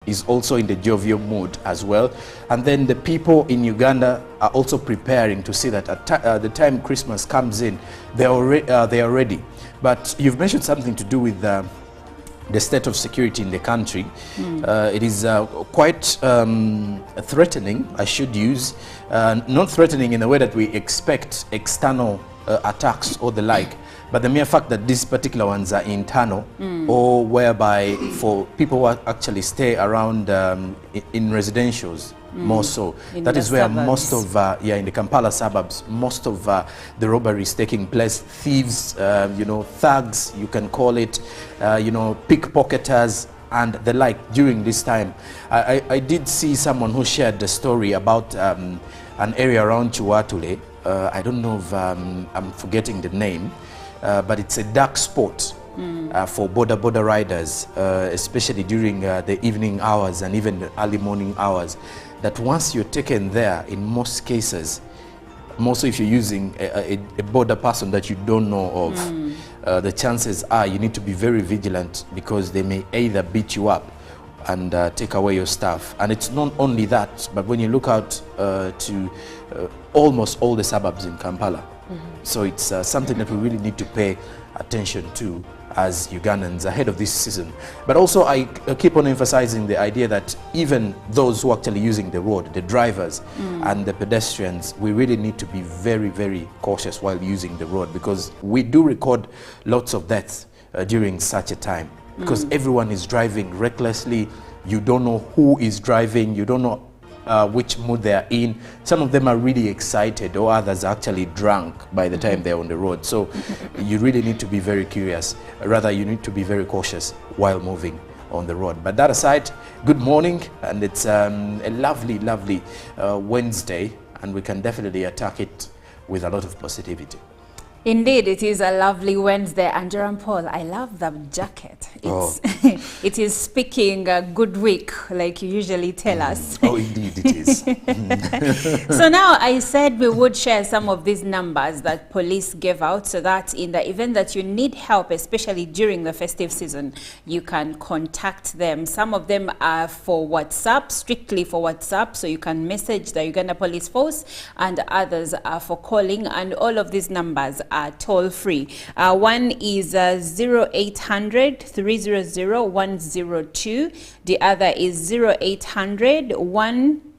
is also in the jovial mood as well. And then the people in Uganda are also preparing to see that at the time Christmas comes in, they are ready. But you've mentioned something to do with the state of security in the country. It is quite threatening, I should use. Not threatening in a way that we expect external attacks or the like, but the mere fact that these particular ones are internal, or whereby for people who actually stay around in residentials, more so. That is where suburbs. Most of, in the Kampala suburbs, most of the robberies taking place. Thieves, thugs, you can call it, pickpocketers and the like during this time. I did see someone who shared the story about an area around Chiwatule. I don't know if I'm forgetting the name, but it's a dark spot for border riders, especially during the evening hours and even the early morning hours. That once you're taken there, in most cases, mostly if you're using a border person that you don't know of, the chances are you need to be very vigilant, because they may either beat you up and take away your stuff. And it's not only that, but when you look out to almost all the suburbs in Kampala, so it's something that we really need to pay attention to as Ugandans ahead of this season. But also I keep on emphasizing the idea that even those who are actually using the road, the drivers and the pedestrians, we really need to be very, very cautious while using the road, because we do record lots of deaths during such a time, because everyone is driving recklessly. You don't know who is driving, you don't know which mood they are in. Some of them are really excited, or others are actually drunk by the time they're on the road. So you really need to be very curious. Rather, you need to be very cautious while moving on the road. But that aside, good morning, and it's a lovely, lovely Wednesday, and we can definitely attack it with a lot of positivity. Indeed, it is a lovely Wednesday, and Jerome Paul, I love the jacket. It's it is speaking a good week, like you usually tell us. Oh, indeed it is. So now I said we would share some of these numbers that police gave out, so that in the event that you need help, especially during the festive season, you can contact them. Some of them are for WhatsApp, strictly for WhatsApp, so you can message the Uganda Police Force, and others are for calling, and all of these numbers are toll-free. One is 0800 300 102. The other is 0800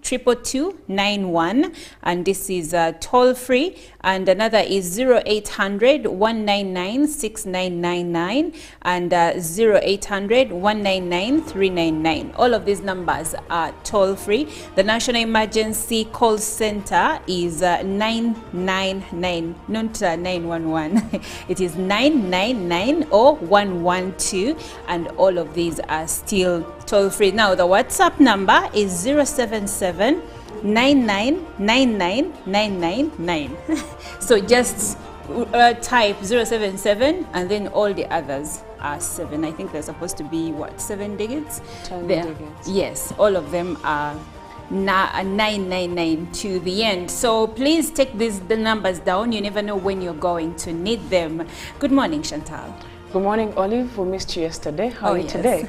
12291, and this is toll-free. And another is 0800 199 6999 and 0800 199 399. All of these numbers are toll-free. The National Emergency Call Center is 999, not 911. It is 999 or 112, and all of these are still toll-free. Now the WhatsApp number is 077 9999999. So just type 077 and then all the others are 7. I think they're supposed to be what, 7 digits? 10 digits. Yes, all of them are 999 to the end. So please take the numbers down. You never know when you're going to need them. Good morning, Chantal. Good morning, Olive. We missed you yesterday. How are you today?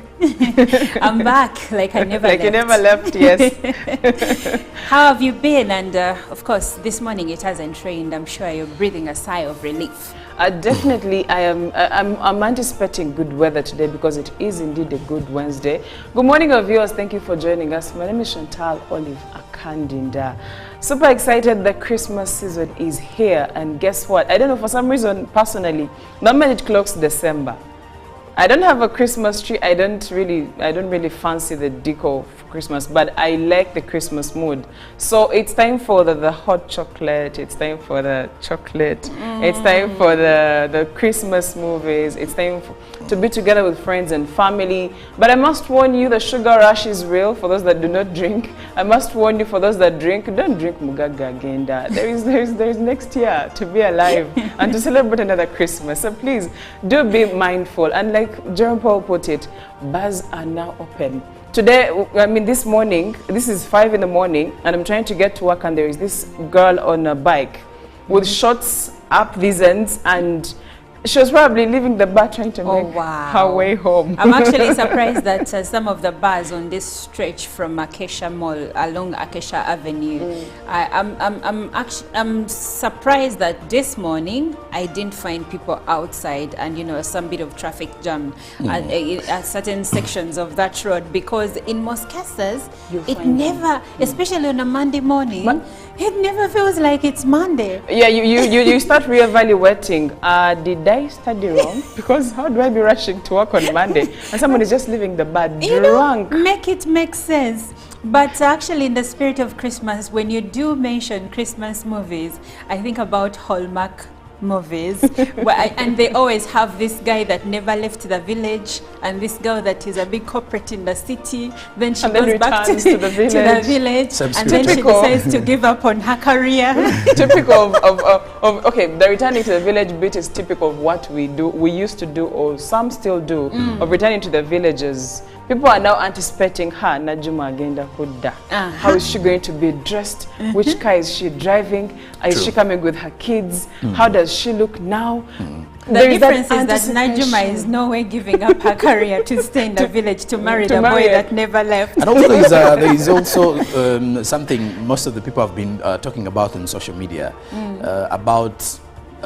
I'm back, like I never left. Like you never left, yes. How have you been? And of course, this morning it hasn't rained. I'm sure you're breathing a sigh of relief. Definitely, I'm anticipating good weather today, because it is indeed a good Wednesday. Good morning, our viewers. Thank you for joining us. My name is Chantal Olive Akandinda. Super excited that Christmas season is here, and guess what? I don't know, for some reason, personally, normally it clocks December. I don't have a Christmas tree. I don't really fancy the decor for Christmas, but I like the Christmas mood. So it's time for the hot chocolate. It's time for the chocolate. It's time for the Christmas movies. It's time to be together with friends and family. But I must warn you, the sugar rush is real for those that do not drink. I must warn you, for those that drink, don't drink mugaga again. There is next year to be alive and to celebrate another Christmas. So please do be mindful. And like Jerome Paul put it, bars are now open. Today, I mean this morning, this is 5 in the morning, and I'm trying to get to work, and there is this girl on a bike with shorts up these ends, and She was probably leaving the bar trying to make her way home. I'm actually surprised that some of the bars on this stretch from Acacia Mall along Acacia Avenue, I'm surprised that this morning I didn't find people outside and, you know, some bit of traffic jam at certain sections of that road, because in most cases it never, especially on a Monday morning, it never feels like it's Monday. Yeah, you start reevaluating. Did I study wrong? Because how do I be rushing to work on Monday and someone is just leaving the bar drunk? Make it make sense. But actually, in the spirit of Christmas, when you do mention Christmas movies, I think about Hallmark movies, and they always have this guy that never left the village and this girl that is a big corporate in the city, then she goes back to the village and then she decides to give up on her career. Typical of okay, the returning to the village bit is typical of what we used to do, or some still do, of returning to the villages. People are now anticipating her, Najuma Agenda Huda. How is she going to be dressed? Which car is she driving? Is she coming with her kids? How does she look now? The difference is that Najuma is no way giving up her career to stay in the village to marry the boy that never left. And also there is also something most of the people have been talking about on social media about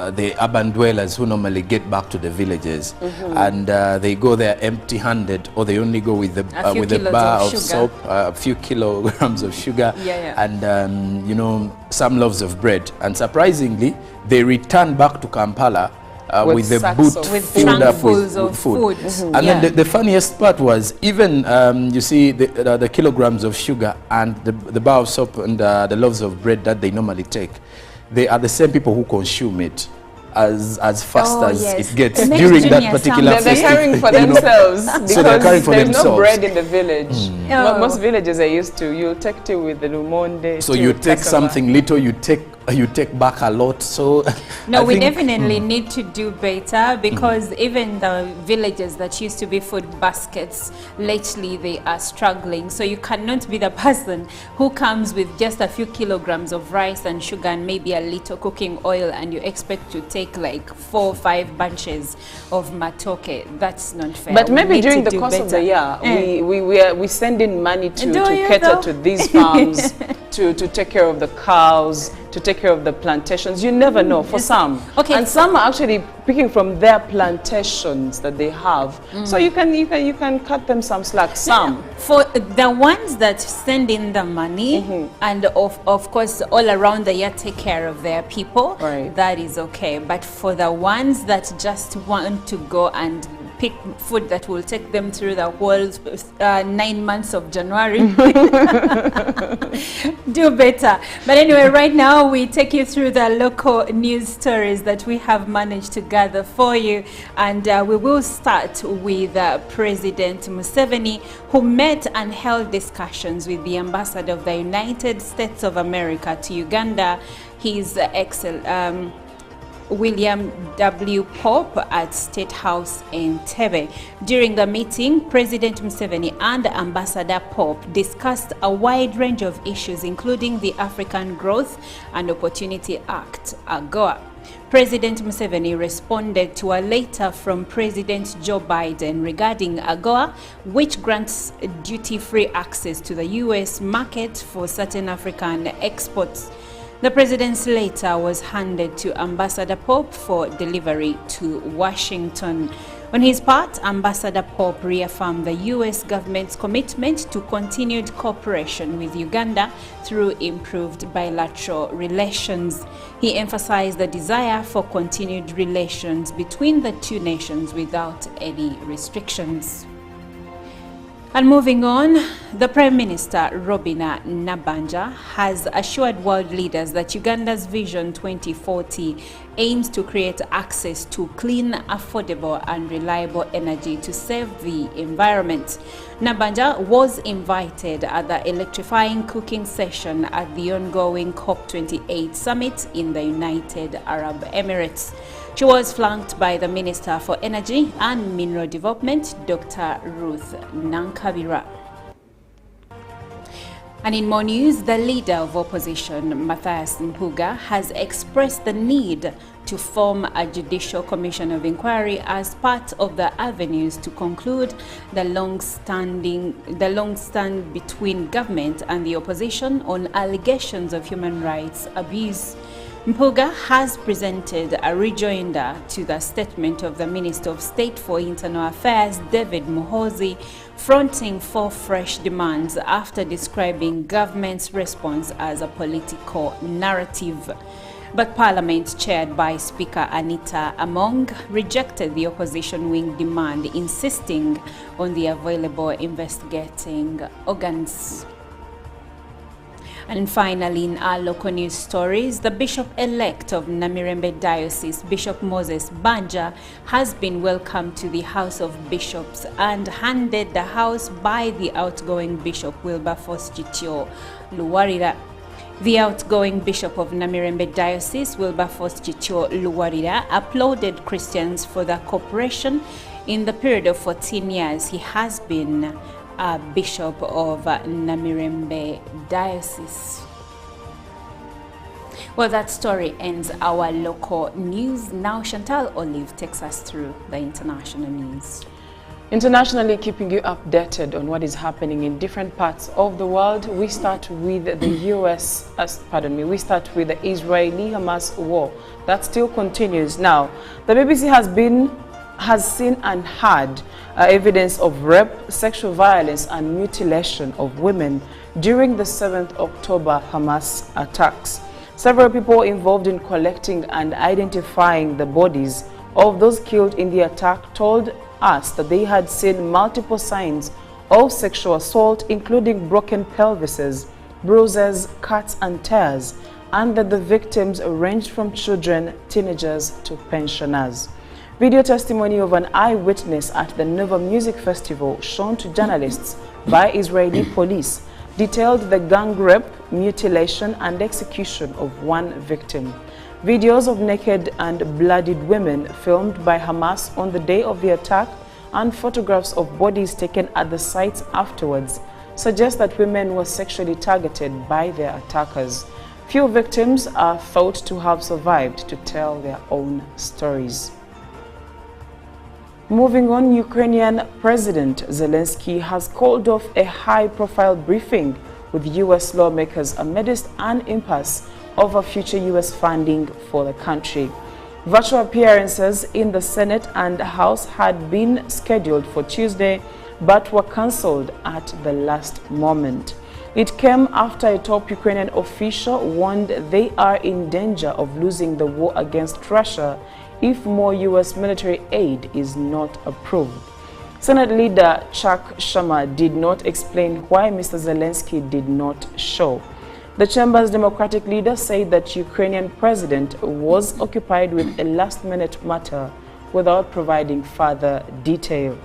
the urban dwellers who normally get back to the villages and they go there empty-handed, or they only go with a bar of soap, a few kilograms of sugar, and you know, some loaves of bread. And surprisingly, they return back to Kampala with the boot filled up with food. And then the funniest part was, even you see the kilograms of sugar and the bar of soap and the loaves of bread that they normally take, they are the same people who consume it as fast as it gets during that particular festive. They're caring for themselves because so they're caring for there's no bread in the village. Most villages are used to, you'll take tea with the lumonde. So you take something little, you take back a lot. So no, we definitely need to do better, because even the villages that used to be food baskets, lately they are struggling. So you cannot be the person who comes with just a few kilograms of rice and sugar and maybe a little cooking oil, and you expect to take like 4 or 5 bunches of matoke. That's not fair. But maybe during the course of the year, we send in money to cater to these farms, to take care of the cows, to take care of the plantations. You never know, for some. Okay. And some are actually picking from their plantations that they have. So you can cut them some slack, some. For the ones that send in the money and of course all around the year take care of their people, that is okay. But for the ones that just want to go and pick food that will take them through the whole 9 months of January, do better. But anyway, right now we take you through the local news stories that we have managed to gather for you, and we will start with President Museveni, who met and held discussions with the ambassador of the United States of America to Uganda, His Excellency William W. Pope at State House in Entebbe. During the meeting, President Museveni and Ambassador Pope discussed a wide range of issues, including the African Growth and Opportunity Act, AGOA. President Museveni responded to a letter from President Joe Biden regarding AGOA, which grants duty-free access to the U.S. market for certain African exports. The president's letter was handed to Ambassador Pope for delivery to Washington. On his part, Ambassador Pope reaffirmed the U.S. government's commitment to continued cooperation with Uganda through improved bilateral relations. He emphasized the desire for continued relations between the two nations without any restrictions. And moving on, the Prime Minister, Robina Nabanja, has assured world leaders that Uganda's Vision 2040 aims to create access to clean, affordable and reliable energy to save the environment. Nabanja was invited at the electrifying cooking session at the ongoing COP28 summit in the United Arab Emirates. She was flanked by the Minister for Energy and Mineral Development, Dr. Ruth Nankabira. And in more news, the leader of opposition, Mathias Mpuuga, has expressed the need to form a judicial commission of inquiry as part of the avenues to conclude the long stand between government and the opposition on allegations of human rights abuse. Mpuga has presented a rejoinder to the statement of the Minister of State for Internal Affairs, David Muhoozi, fronting 4 fresh demands after describing government's response as a political narrative. But Parliament, chaired by Speaker Anita Among, rejected the opposition wing demand, insisting on the available investigating organs. And finally, in our local news stories, the Bishop-elect of Namirembe Diocese, Bishop Moses Banja, has been welcomed to the House of Bishops and handed the house by the outgoing Bishop Wilberforce Chitio Luwarira. The outgoing Bishop of Namirembe Diocese, Wilberforce Chitio Luwarira, applauded Christians for their cooperation in the period of 14 years he has been Bishop of Namirembe Diocese. Well, that story ends our local news. Now Chantal Olive takes us through the international news. Internationally, keeping you updated on what is happening in different parts of the world, we start with the we start with the Israeli-Hamas war that still continues. Now, the BBC has seen and heard evidence of rape, sexual violence and mutilation of women during the 7th October Hamas attacks. Several people involved in collecting and identifying the bodies of those killed in the attack told us that they had seen multiple signs of sexual assault, including broken pelvises, bruises, cuts and tears, and that the victims ranged from children, teenagers to pensioners. Video testimony of an eyewitness at the Nova Music Festival shown to journalists by Israeli police detailed the gang rape, mutilation and execution of one victim. Videos of naked and bloodied women filmed by Hamas on the day of the attack and photographs of bodies taken at the sites afterwards suggest that women were sexually targeted by their attackers. Few victims are thought to have survived to tell their own stories. Moving on, Ukrainian President Zelensky has called off a high-profile briefing with U.S. lawmakers amidst an impasse over future U.S. funding for the country. Virtual appearances in the Senate and House had been scheduled for Tuesday, but were cancelled at the last moment. It came after a top Ukrainian official warned they are in danger of losing the war against Russia if more U.S. military aid is not approved. Senate leader Chuck Schumer did not explain why Mr. Zelensky did not show. The chamber's Democratic leader said that Ukrainian president was occupied with a last-minute matter without providing further detail.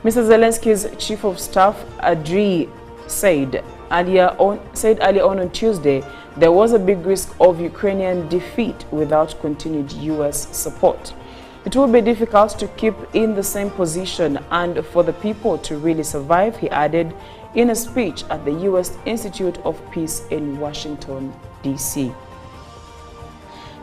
Mr. Zelensky's chief of staff, Andriy, said earlier on Tuesday there was a big risk of Ukrainian defeat without continued U.S. support. It will be difficult to keep in the same position and for the people to really survive, he added in a speech at the U.S. Institute of Peace in Washington, D.C.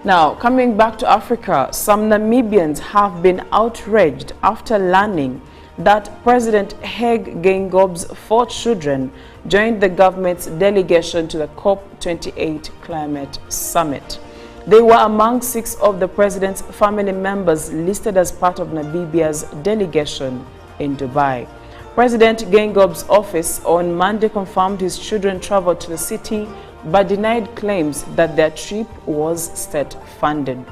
Now, coming back to Africa, some Namibians have been outraged after learning that President Hage Geingoob's 4 children joined the government's delegation to the COP28 Climate Summit. They were among 6 of the president's family members listed as part of Namibia's delegation in Dubai. President Geingoob's office on Monday confirmed his children traveled to the city but denied claims that their trip was state-funded.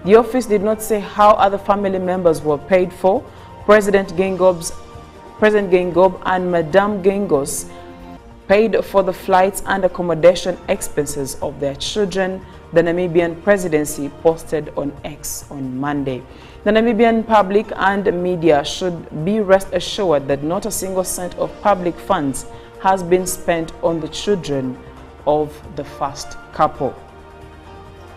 The office did not say how other family members were paid for. President Geingob and Madame Geingos paid for the flights and accommodation expenses of their children, the Namibian presidency posted on X on Monday. The Namibian public and media should be rest assured that not a single cent of public funds has been spent on the children of the first couple.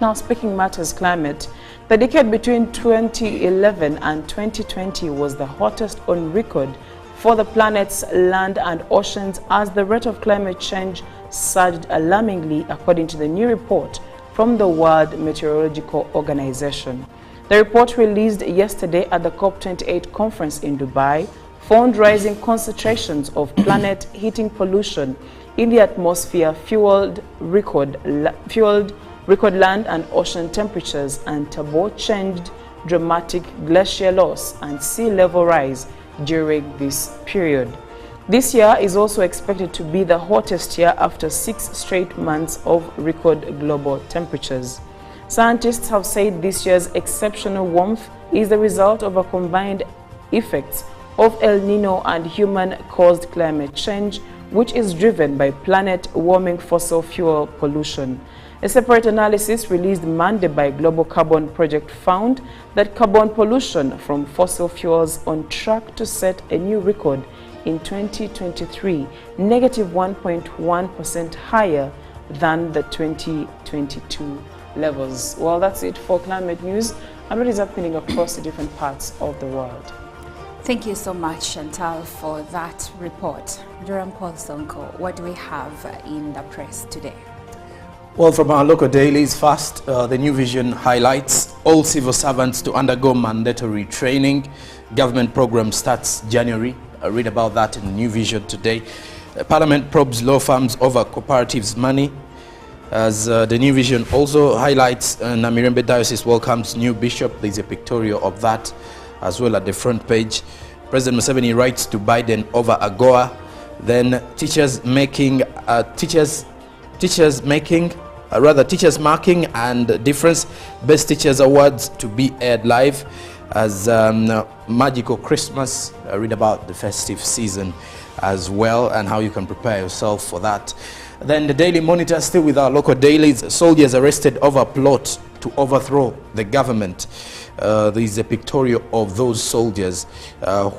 Now, speaking matters climate, the decade between 2011 and 2020 was the hottest on record for the planet's land and oceans as the rate of climate change surged alarmingly, according to the new report from the World Meteorological Organization. The report released yesterday at the COP28 conference in Dubai found rising concentrations of planet-heating pollution in the atmosphere fueled record land and ocean temperatures and turbocharged dramatic glacier loss and sea level rise during this period. This year is also expected to be the hottest year after 6 straight months of record global temperatures. Scientists have said this year's exceptional warmth is the result of a combined effects of El Nino and human-caused climate change, which is driven by planet-warming fossil fuel pollution. A separate analysis released Monday by Global Carbon Project found that carbon pollution from fossil fuels on track to set a new record in 2023, negative 1.1% higher than the 2022 levels. Well, that's it for climate news and what is happening across the different parts of the world. Thank you so much, Chantal, for that report. Joram Paul Sonko, what do we have in the press today? Well, from our local dailies, first, the New Vision highlights all civil servants to undergo mandatory training. Government program starts January. Read about that in New Vision today. Parliament probes law firms over cooperatives' money. As the New Vision also highlights, Namirembe Diocese welcomes new bishop. There's a pictorial of that as well at the front page. President Museveni writes to Biden over AGOA. Then teachers marking and difference. Best Teachers Awards to be aired live as Magical Christmas. Read about the festive season as well and how you can prepare yourself for that. Then the Daily Monitor, still with our local dailies, soldiers arrested over plot to overthrow the government. There is a pictorial of those soldiers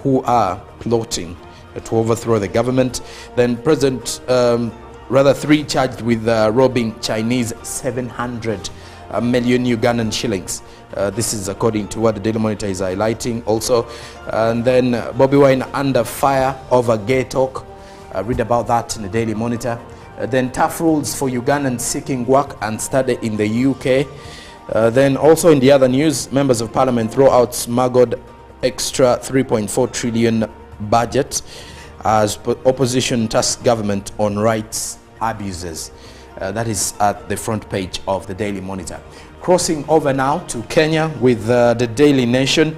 who are plotting to overthrow the government. Then three charged with robbing Chinese 700 million Ugandan shillings. This is according to what the Daily Monitor is highlighting also. And then Bobby Wine under fire over gay talk. Read about that in the Daily Monitor. Then tough rules for Ugandans seeking work and study in the UK. Then also in the other news, members of parliament throw out smuggled extra 3.4 trillion budget as opposition tasks government on rights abuses. That is at the front page of the Daily Monitor. Crossing over now to Kenya with the Daily Nation.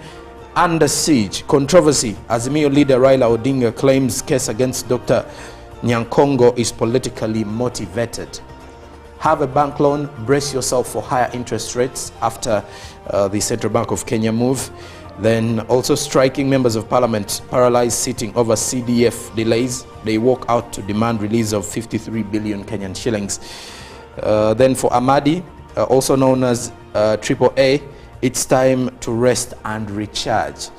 Under siege, controversy. Azimio leader Raila Odinga claims case against Dr. Nyankongo is politically motivated. Have a bank loan, brace yourself for higher interest rates after the Central Bank of Kenya move. Then also striking, members of parliament paralyzed sitting over CDF delays. They walk out to demand release of 53 billion Kenyan shillings. Then for Amadi, also known as AAA, it's time to rest and recharge.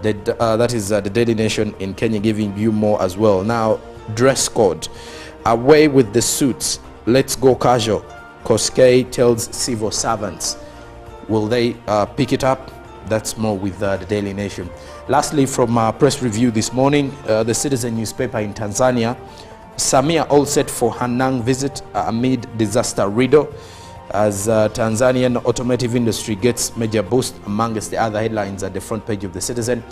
That is the Daily Nation in Kenya giving you more as well. Now, dress code. Away with the suits. Let's go casual. Koskei tells civil servants. Will they pick it up? That's more with the Daily Nation. Lastly, from our press review this morning, the Citizen newspaper in Tanzania. Samia all set for Hanang visit amid disaster riddle. As Tanzanian automotive industry gets major boost, amongst the other headlines at the front page of the Citizen.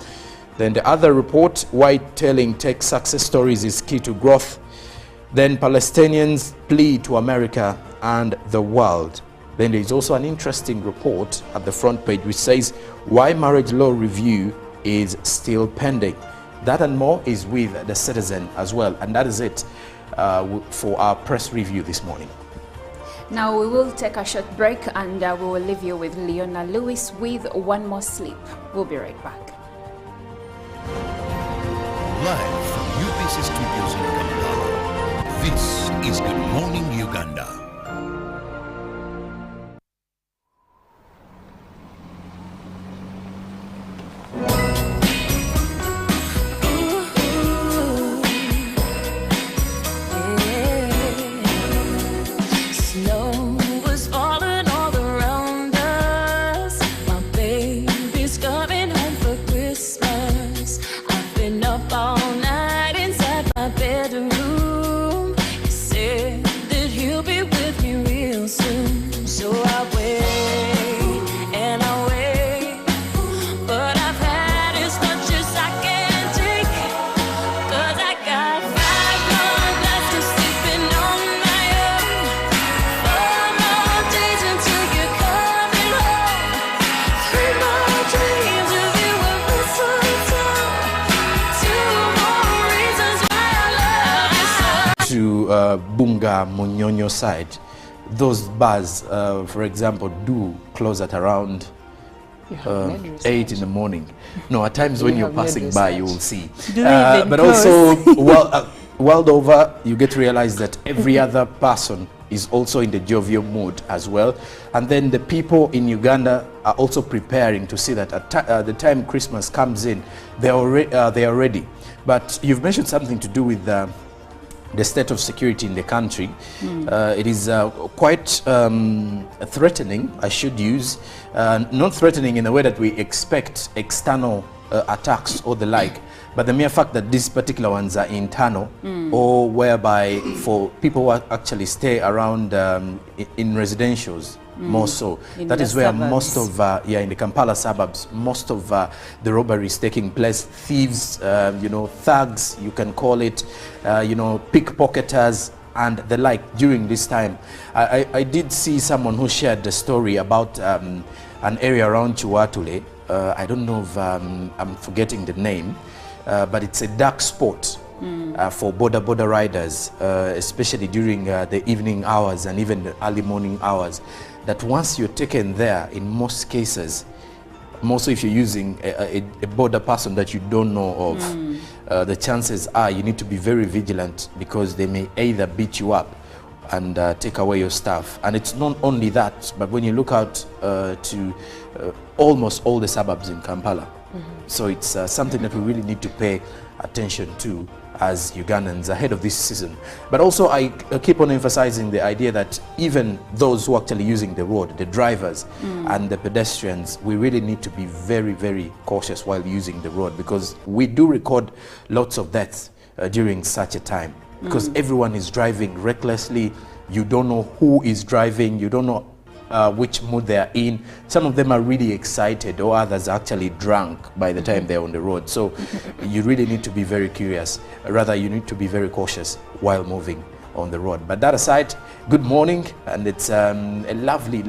Then the other report, why telling tech success stories is key to growth. Then Palestinians plea to America and the world. Then there is also an interesting report at the front page which says why marriage law review is still pending. That and more is with the Citizen as well. And that is it for our press review this morning. Now we will take a short break and we will leave you with Leona Lewis with One More Sleep. We'll be right back. Live from UPC Studios in Kampala, this is Good Morning Uganda. Bedroom, you said that he'll be with to Bunga Munyonyo side, those bars, for example, do close at around 8 in the morning. No, at times when you're passing by, you will see. But also, world over, you get to realize that every other person is also in the jovial mood as well. And then the people in Uganda are also preparing to see that at the time Christmas comes in, they are ready. But you've mentioned something to do with the state of security in the country. It is quite threatening, I should use. Not threatening in the way that we expect external attacks or the like, but the mere fact that these particular ones are internal, or whereby for people who actually stay around in residentials, more so. That is where suburbs. Most of, in the Kampala suburbs, most of the robberies taking place. Thieves, you know, thugs, you can call it, you know, pickpocketers and the like during this time. I did see someone who shared the story about an area around Chiwatule. I don't know if I'm forgetting the name, but it's a dark spot for border riders, especially during the evening hours and even the early morning hours. That once you're taken there, in most cases, mostly if you're using a border person that you don't know of, the chances are you need to be very vigilant, because they may either beat you up and take away your stuff. And it's not only that, but when you look out to almost all the suburbs in Kampala, so it's something that we really need to pay attention to as Ugandans ahead of this season. But also I keep on emphasizing the idea that even those who are actually using the road, the drivers and the pedestrians, we really need to be very cautious while using the road, because we do record lots of deaths during such a time, because everyone is driving recklessly. You don't know who is driving, you don't know which mood they are in. Some of them are really excited, or others are actually drunk by the time they're on the road. So you really need to be very curious. Rather, you need to be very cautious while moving on the road. But that aside, good morning, and it's a lovely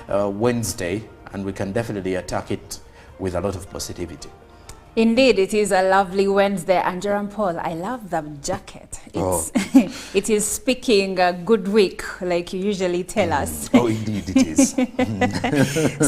Wednesday, and we can definitely attack it with a lot of positivity. Indeed, it is a lovely Wednesday. And Jerome Paul, I love the jacket. It's, it is speaking a good week, like you usually tell us. Oh, indeed it is.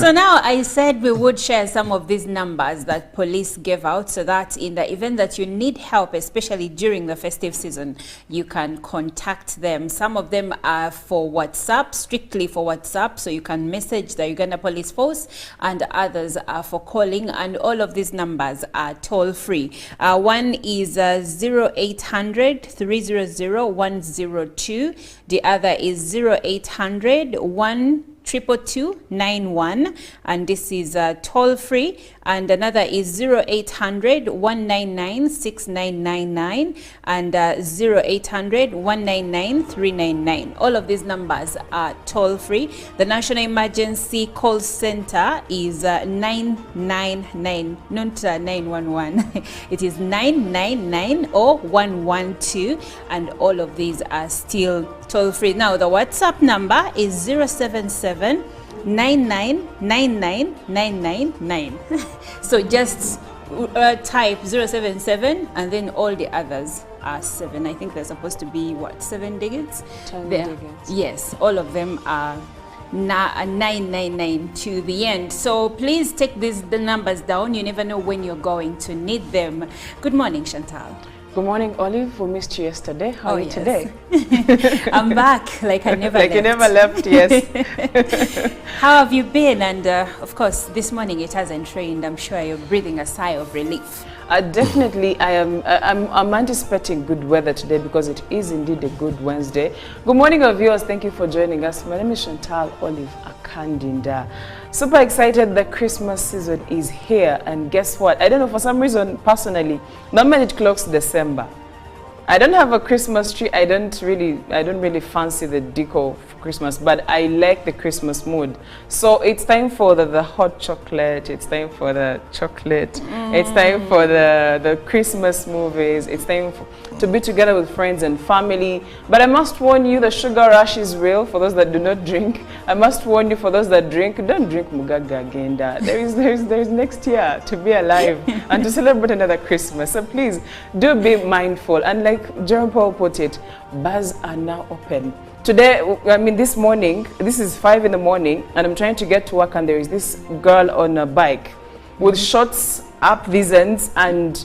So now I said we would share some of these numbers that police gave out, so that in the event that you need help, especially during the festive season, you can contact them. Some of them are for WhatsApp, strictly for WhatsApp, so you can message the Uganda Police Force, and others are for calling, and all of these numbers are toll free. One is 0800 300 102. The other is 0800 12291, and this is toll free. And another is 0800 199 6999 and 0800 199 399. All of these numbers are toll free. The National Emergency Call Center is 999, not 911. It is 999 or 112, and all of these are still toll free. Now the WhatsApp number is 077 9999999. So just type 077 and then all the others are 7. I think they're supposed to be what, 7 digits? 10 digits. Yes, all of them are 999 to the end. So please take the numbers down. You never know when you're going to need them. Good morning, Chantal. Good morning, Olive. We missed you yesterday. How are you today? I'm back, like I never left. Like you never left, yes. How have you been? And of course, this morning it hasn't rained. I'm sure you're breathing a sigh of relief. Definitely, I'm anticipating good weather today, because it is indeed a good Wednesday. Good morning, our viewers. Thank you for joining us. My name is Chantal Olive Akandinda. Super excited that Christmas season is here, and guess what? I don't know, for some reason, personally, normally it clocks December. I don't have a Christmas tree. I don't really fancy the decor for Christmas, but I like the Christmas mood. So it's time for the hot chocolate. It's time for the chocolate. It's time for the Christmas movies. It's time for to be together with friends and family. But I must warn you, the sugar rush is real for those that do not drink. I must warn you, for those that drink, don't drink mugaga again. There is next year to be alive and to celebrate another Christmas. So please do be mindful. And like Jerome Paul put it, bars are now open. Today, I mean this morning, this is 5 in the morning, and I'm trying to get to work, and there is this girl on a bike with shorts up these ends, and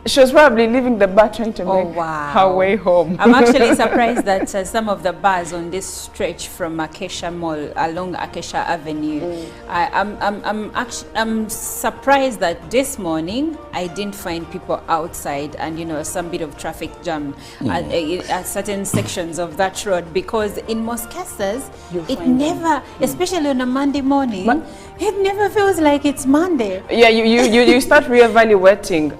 she was probably leaving the bar trying to make her way home. I'm actually surprised that some of the bars on this stretch from Acacia Mall along Acacia Avenue, I'm surprised that this morning I didn't find people outside, and you know, some bit of traffic jam at certain sections of that road, because in most cases it never, especially on a Monday morning, it never feels like it's Monday. Yeah, you start reevaluating.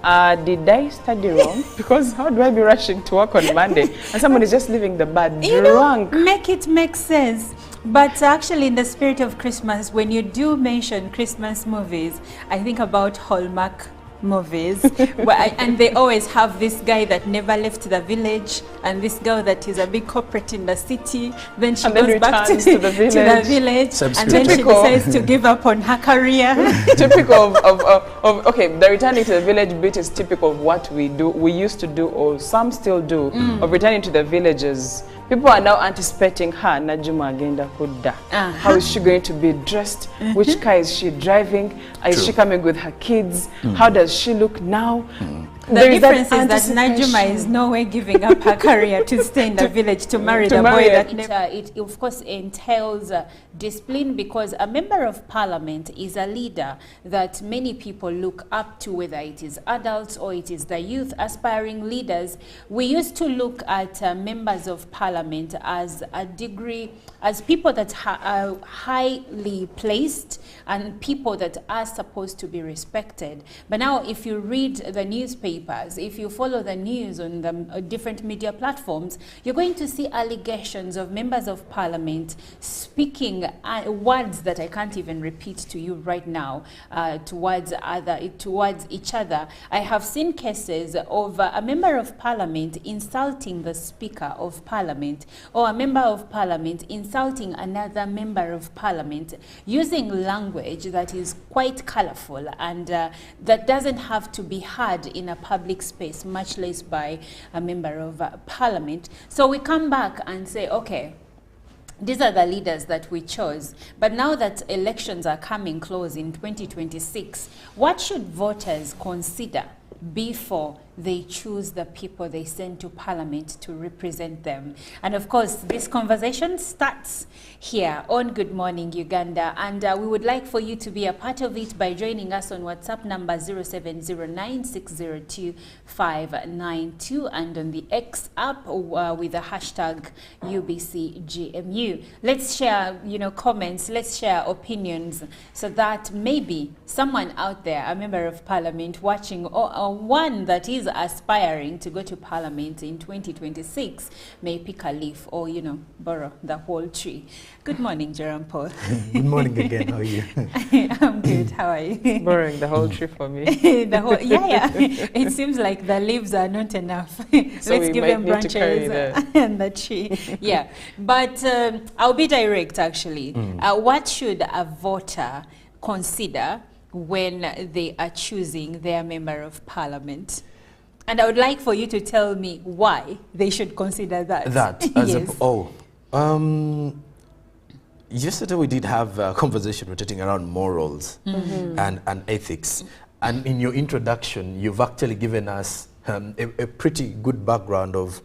Did I study wrong? Because how do I be rushing to work on Monday and someone is just leaving the bar drunk? Make it make sense. But actually, in the spirit of Christmas, when you do mention Christmas movies, I think about Hallmark movies, and they always have this guy that never left the village, and this girl that is a big corporate in the city, then she goes back to the village, and then she decides to give up on her career. Typical of okay, the returning to the village bit is typical of what we used to do, or some still do, of returning to the villages. People are now anticipating her, Najuma Agenda Kudda. How is she going to be dressed? Which car is she driving? Is she coming with her kids? How does she look now? The difference is that Najuma is no way giving up her career to stay in the village to marry the boy that it of course entails discipline, because a member of parliament is a leader that many people look up to, whether it is adults or it is the youth aspiring leaders. We used to look at members of parliament as a degree, as people that are highly placed and people that are supposed to be respected. But now if you read the newspapers, if you follow the news on the different media platforms, you're going to see allegations of members of parliament speaking words that I can't even repeat to you right now towards each other. I have seen cases of a member of parliament insulting the speaker of parliament, or a member of parliament insulting another member of parliament, using language that is quite colorful and that doesn't have to be heard in a public space, much less by a member of parliament. So we come back and say, okay, these are the leaders that we chose, but now that elections are coming close in 2026, what should voters consider before they choose the people they send to parliament to represent them? And of course, this conversation starts here on Good Morning Uganda, and we would like for you to be a part of it by joining us on WhatsApp number 0709602592 and on the X app with the hashtag UBCGMU. Let's share, comments, let's share opinions, so that maybe someone out there, a member of parliament watching, or one that is aspiring to go to parliament in 2026, may pick a leaf or, borrow the whole tree. Good morning, Jerome Paul. Good morning again. How are you? I'm good. How are you? Borrowing the whole tree for me. Yeah. It seems like the leaves are not enough. So let's give them branches and the tree. Yeah. But I'll be direct, actually. What should a voter consider when they are choosing their member of parliament? And I would like for you to tell me why they should consider that. Yesterday we did have a conversation rotating around morals and ethics. And in your introduction, you've actually given us a pretty good background of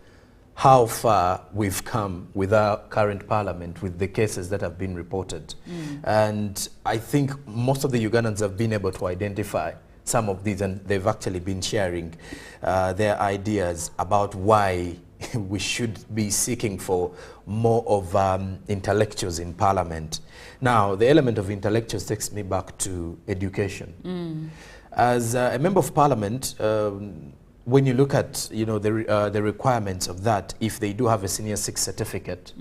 how far we've come with our current parliament, with the cases that have been reported. And I think most of the Ugandans have been able to identify some of these, and they've actually been sharing their ideas about why we should be seeking for more of intellectuals in parliament. Now, the element of intellectuals takes me back to education. As a member of parliament, when you look at the requirements of that, if they do have a Senior 6 certificate,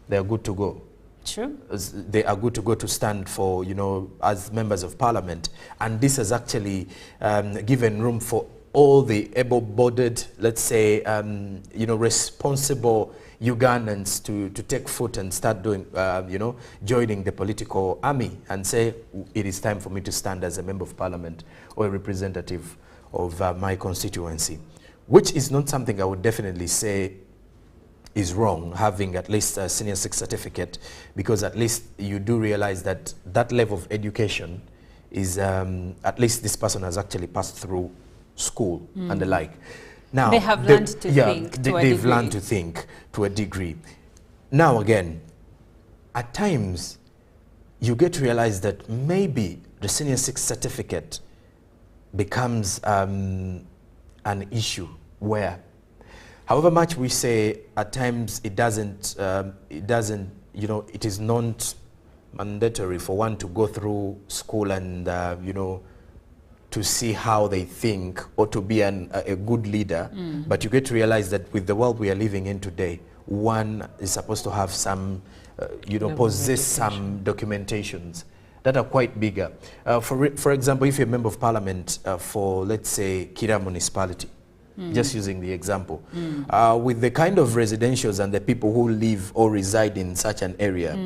they are good to go. True. They are good to go to stand for, as members of parliament. And this has actually given room for all the able-bodied, let's say, responsible Ugandans to take foot and start doing, joining the political army and say, it is time for me to stand as a member of parliament or a representative of my constituency, which is not something I would definitely say is wrong, having at least a senior 6 certificate, because at least you do realize that that level of education is, at least this person has actually passed through school and the like. Now, they have learned to think to a degree. They've learned to think to a degree. Now again, at times, you get to realize that maybe the senior 6 certificate becomes an issue where, however much we say at times it is not mandatory for one to go through school and, to see how they think or to be a good leader. But you get to realize that with the world we are living in today, one is supposed to have some, possess some documentations that are quite bigger. For example, if you're a member of parliament for, let's say, Kira municipality, just using the example, with the kind of residentials and the people who live or reside in such an area,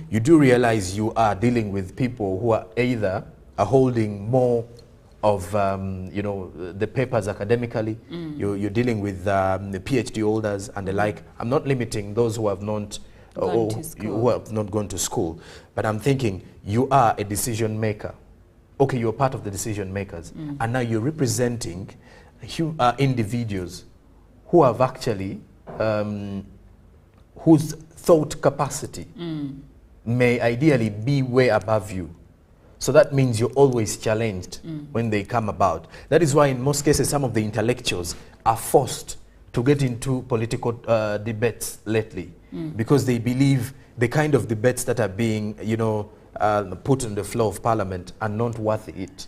you do realize you are dealing with people who are either holding more of the papers academically. You're dealing with the PhD holders and the like. I'm not limiting those who have not who have not gone to school, but I'm thinking you are a decision maker. Okay, you're part of the decision makers, and now you're representing individuals who have actually whose thought capacity may ideally be way above you. So that means you're always challenged when they come about. That is why in most cases some of the intellectuals are forced to get into political debates lately, because they believe the kind of debates that are being, put on the floor of parliament are not worth it.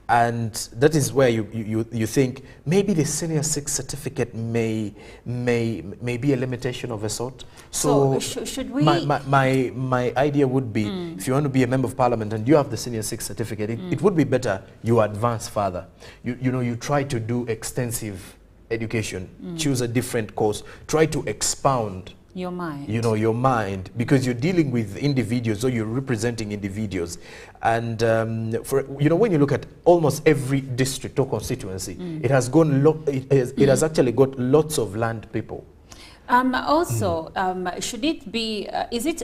And that is where you think maybe the senior 6 certificate may be a limitation of a sort. So should we? My idea would be, if you want to be a member of parliament and you have the senior 6 certificate, it would be better you advance further. You try to do extensive education, choose a different course, try to expound your mind. Your mind, because you're dealing with individuals or you're representing individuals. And when you look at almost every district or constituency, it has it has actually got lots of land people. Should it be, is it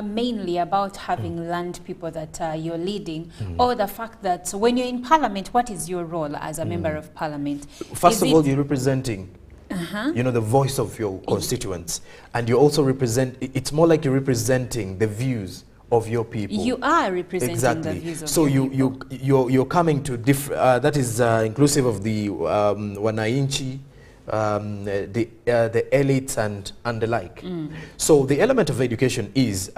mainly about having land people that you're leading, or the fact that when you're in parliament, what is your role as a member of parliament? First of all, you're representing the voice of your constituents, and you also represent, it's more like you're representing the views of your people. You are representing the views of your people. You're coming to different, that is inclusive of the wananchi, the elites and the like. So the element of education is,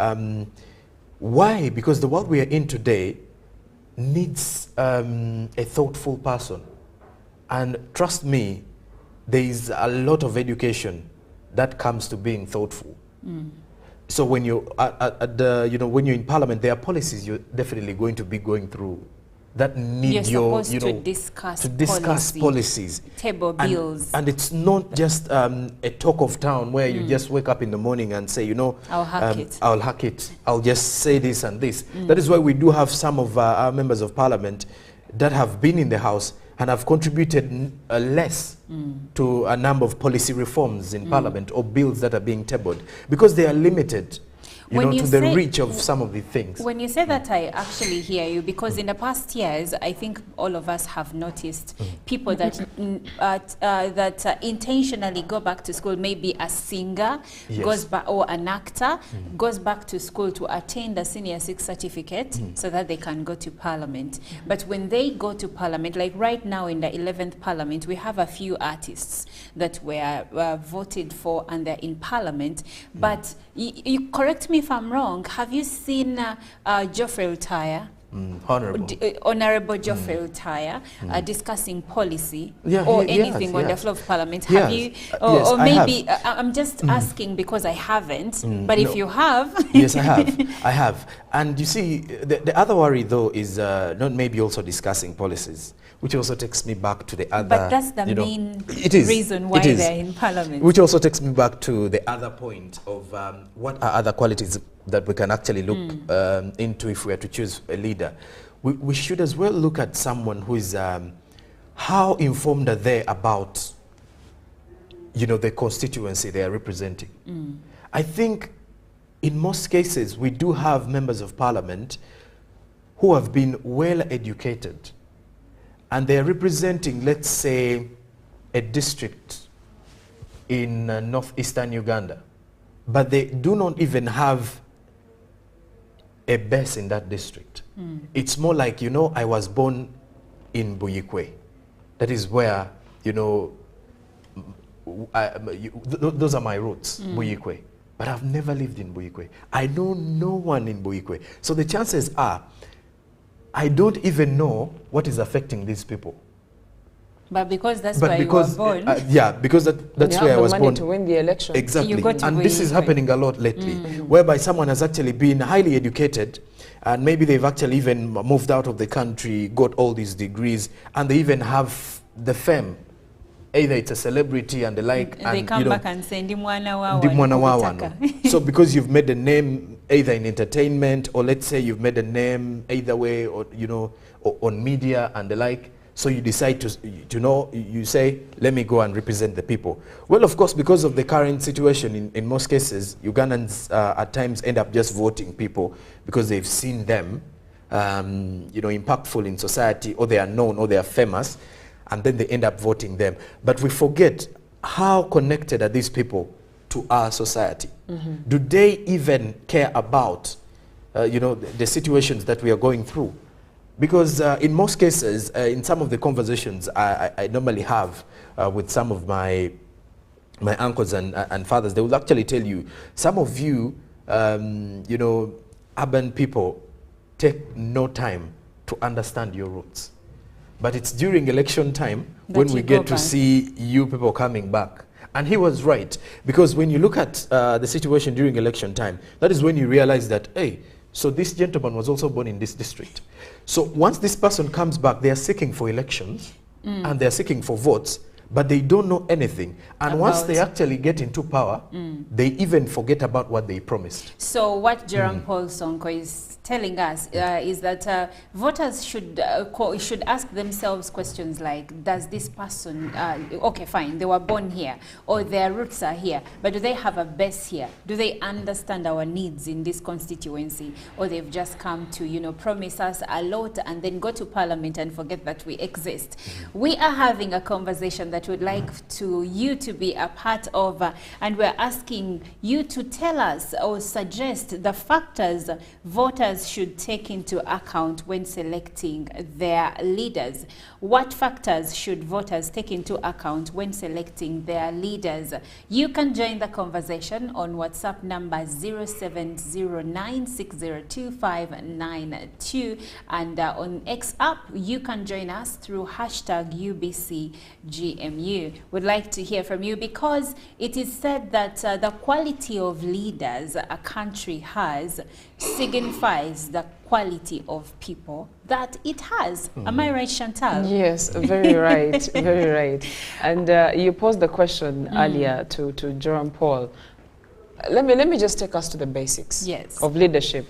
why? Because the world we are in today needs a thoughtful person. And trust me, there is a lot of education that comes to being thoughtful. So when you when you're in parliament, there are policies you're definitely going to be going through that need to discuss policies, table bills, and it's not just a talk of town where you just wake up in the morning and say, I'll hack it, I'll just say this and this. That is why we do have some of our members of parliament that have been in the house and have contributed less to a number of policy reforms in parliament or bills that are being tabled, because they are limited to the reach of some of the things. When you say that, I actually hear you, because in the past years, I think all of us have noticed people that intentionally go back to school, maybe a singer, goes back, or an actor, goes back to school to attain the senior 6 certificate so that they can go to parliament. But when they go to parliament, like right now in the 11th parliament, we have a few artists that were voted for and they're in parliament. But you correct me if I'm wrong, have you seen Geoffrey Utaya? Honorable. Honorable Geoffrey Utaya discussing policy Yeah, or he anything on the has. floor of Parliament. He Have has. you? Yes, Or I maybe have. I'm just asking because I haven't. But if no. you have, Yes, I have. I have. And you see, the other worry, though, is not maybe also discussing policies, which also takes me back to the other... but that's the main reason why they're in Parliament. Which also takes me back to the other point of what are other qualities that we can actually look into if we are to choose a leader. We should as well look at someone who is... how informed are they about, the constituency they are representing? I think in most cases, we do have members of Parliament who have been well educated, and they are representing, let's say, a district in northeastern Uganda, but they do not even have a base in that district. It's more like, I was born in Buyikwe. That is where, those are my roots, Buyikwe. But I've never lived in Buyikwe. I know no one in Buyikwe. So the chances are, I don't even know what is affecting these people. But because that's where you were born. Yeah, because that's where I was born. To win the election. Exactly. You got to and win this is happening a lot lately, whereby someone has actually been highly educated, and maybe they've actually even moved out of the country, got all these degrees, and they even have the fame. Either it's a celebrity and the like. They and, come back and say, Ndi mwana wawa no. So because you've made a name either in entertainment, or let's say you've made a name either way, or or on media and the like, so you decide you say, let me go and represent the people. Well, of course, because of the current situation, in most cases, Ugandans at times end up just voting people because they've seen them, impactful in society, or they are known, or they are famous, and then they end up voting them. But we forget, how connected are these people to our society? Do they even care about, the situations that we are going through? Because in most cases, in some of the conversations I normally have with some of my uncles and fathers, they will actually tell you, some of you, urban people take no time to understand your roots. But it's during election time when we get to see you people coming back. And he was right, because when you look at the situation during election time, that is when you realize that, hey, so this gentleman was also born in this district. So once this person comes back, they are seeking for elections and they are seeking for votes, but they don't know anything. And once they actually get into power, they even forget about what they promised. So what Jerome Paul Sonko is telling us is that voters should ask themselves questions like, does this person, okay, fine, they were born here, or their roots are here, but do they have a base here? Do they understand our needs in this constituency? Or they've just come to, promise us a lot and then go to Parliament and forget that we exist? We are having a conversation that we'd like you to be a part of, and we're asking you to tell us or suggest the factors voters should take into account when selecting their leaders. What factors should voters take into account when selecting their leaders? You can join the conversation on WhatsApp number 0709602592, and on X app you can join us through #UBCGMU. We'd like to hear from you, because it is said that the quality of leaders a country has signifies the quality of people that it has. Am I right, Chantal? Yes, very right, very right. And you posed the question earlier to Jerome Paul. Let me just take us to the basics of leadership.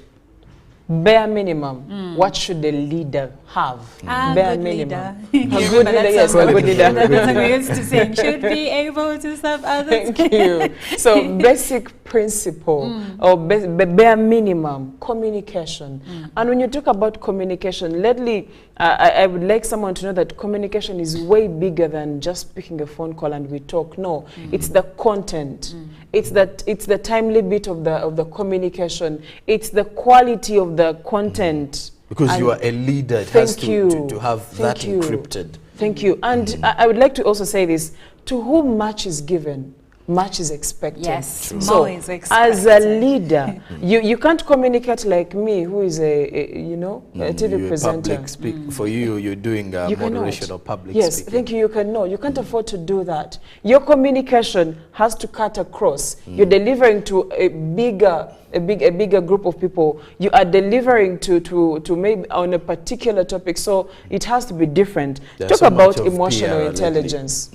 Bare minimum, what should a leader have? Bare minimum. A good leader, yes, a good leader. That's what we used to say. Should be able to serve others. Thank you. So basic principle, or bare minimum, communication. And when you talk about communication, lately, I would like someone to know that communication is way bigger than just picking a phone call and we talk. No, it's the content. It's the timely bit of the communication. It's the quality of the content. Because you are a leader, it has to have that encrypted. Thank you. And I would like to also say this: to whom much is given, much is expected. Yes, so more is as a expected. leader, you can't communicate like me, who is a you know, a TV You're presenter. public speak. For you, you're doing You moderation cannot. or public yes, speaking. thank you. You cannot. You can't afford to do that. Your communication has to cut across. You're delivering to a bigger group of people. You are delivering to maybe on a particular topic, so it has to be different. There's Talk so much about of emotional PR lately. intelligence.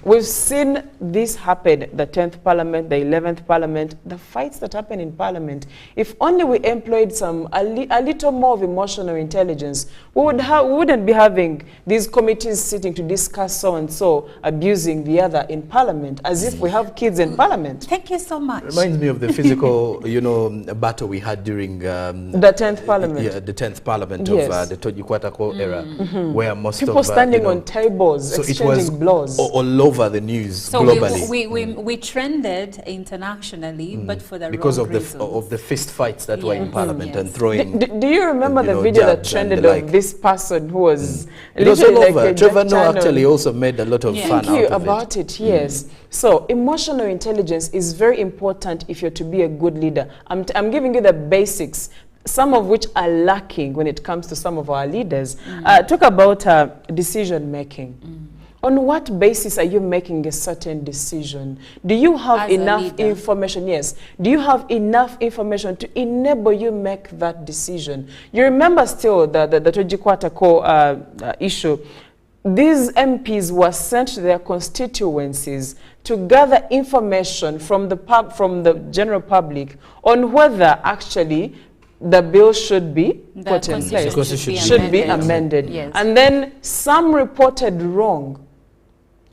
We've seen this happen, the 10th Parliament, the 11th Parliament, the fights that happen in Parliament. If only we employed a little more of emotional intelligence, we wouldn't be having these committees sitting to discuss so-and-so abusing the other in Parliament, as if we have kids in Parliament. Thank you so much. Reminds me of the physical, you know, battle we had during The 10th Parliament. Yeah, the 10th Parliament Yes. of the Tojikwatako era, where most People of standing you know, on tables, so it exchanging was blows. all over the news So globally. we trended internationally, but for the because wrong of reasons. the fist fights that were in Yes, Parliament yes. and throwing. Do you remember you the know, video that jabs and trended the of like. this person who was It was literally all like over. a Trevor Jack Noah Channel? actually also made a lot of Yeah. fun Thank you out of about it. Yes. So emotional intelligence is very important if you're to be a good leader. I'm giving you the basics, some of which are lacking when it comes to some of our leaders. Talk about decision making. On what basis are you making a certain decision? Do you have As a enough leader. information? Yes. Do you have enough information to enable you make that decision? You remember still the Tojikwatako issue. These MPs were sent to their constituencies to gather information from the general public on whether actually the bill should be The put in place, constitution should be amended. Yes. And then some reported wrong.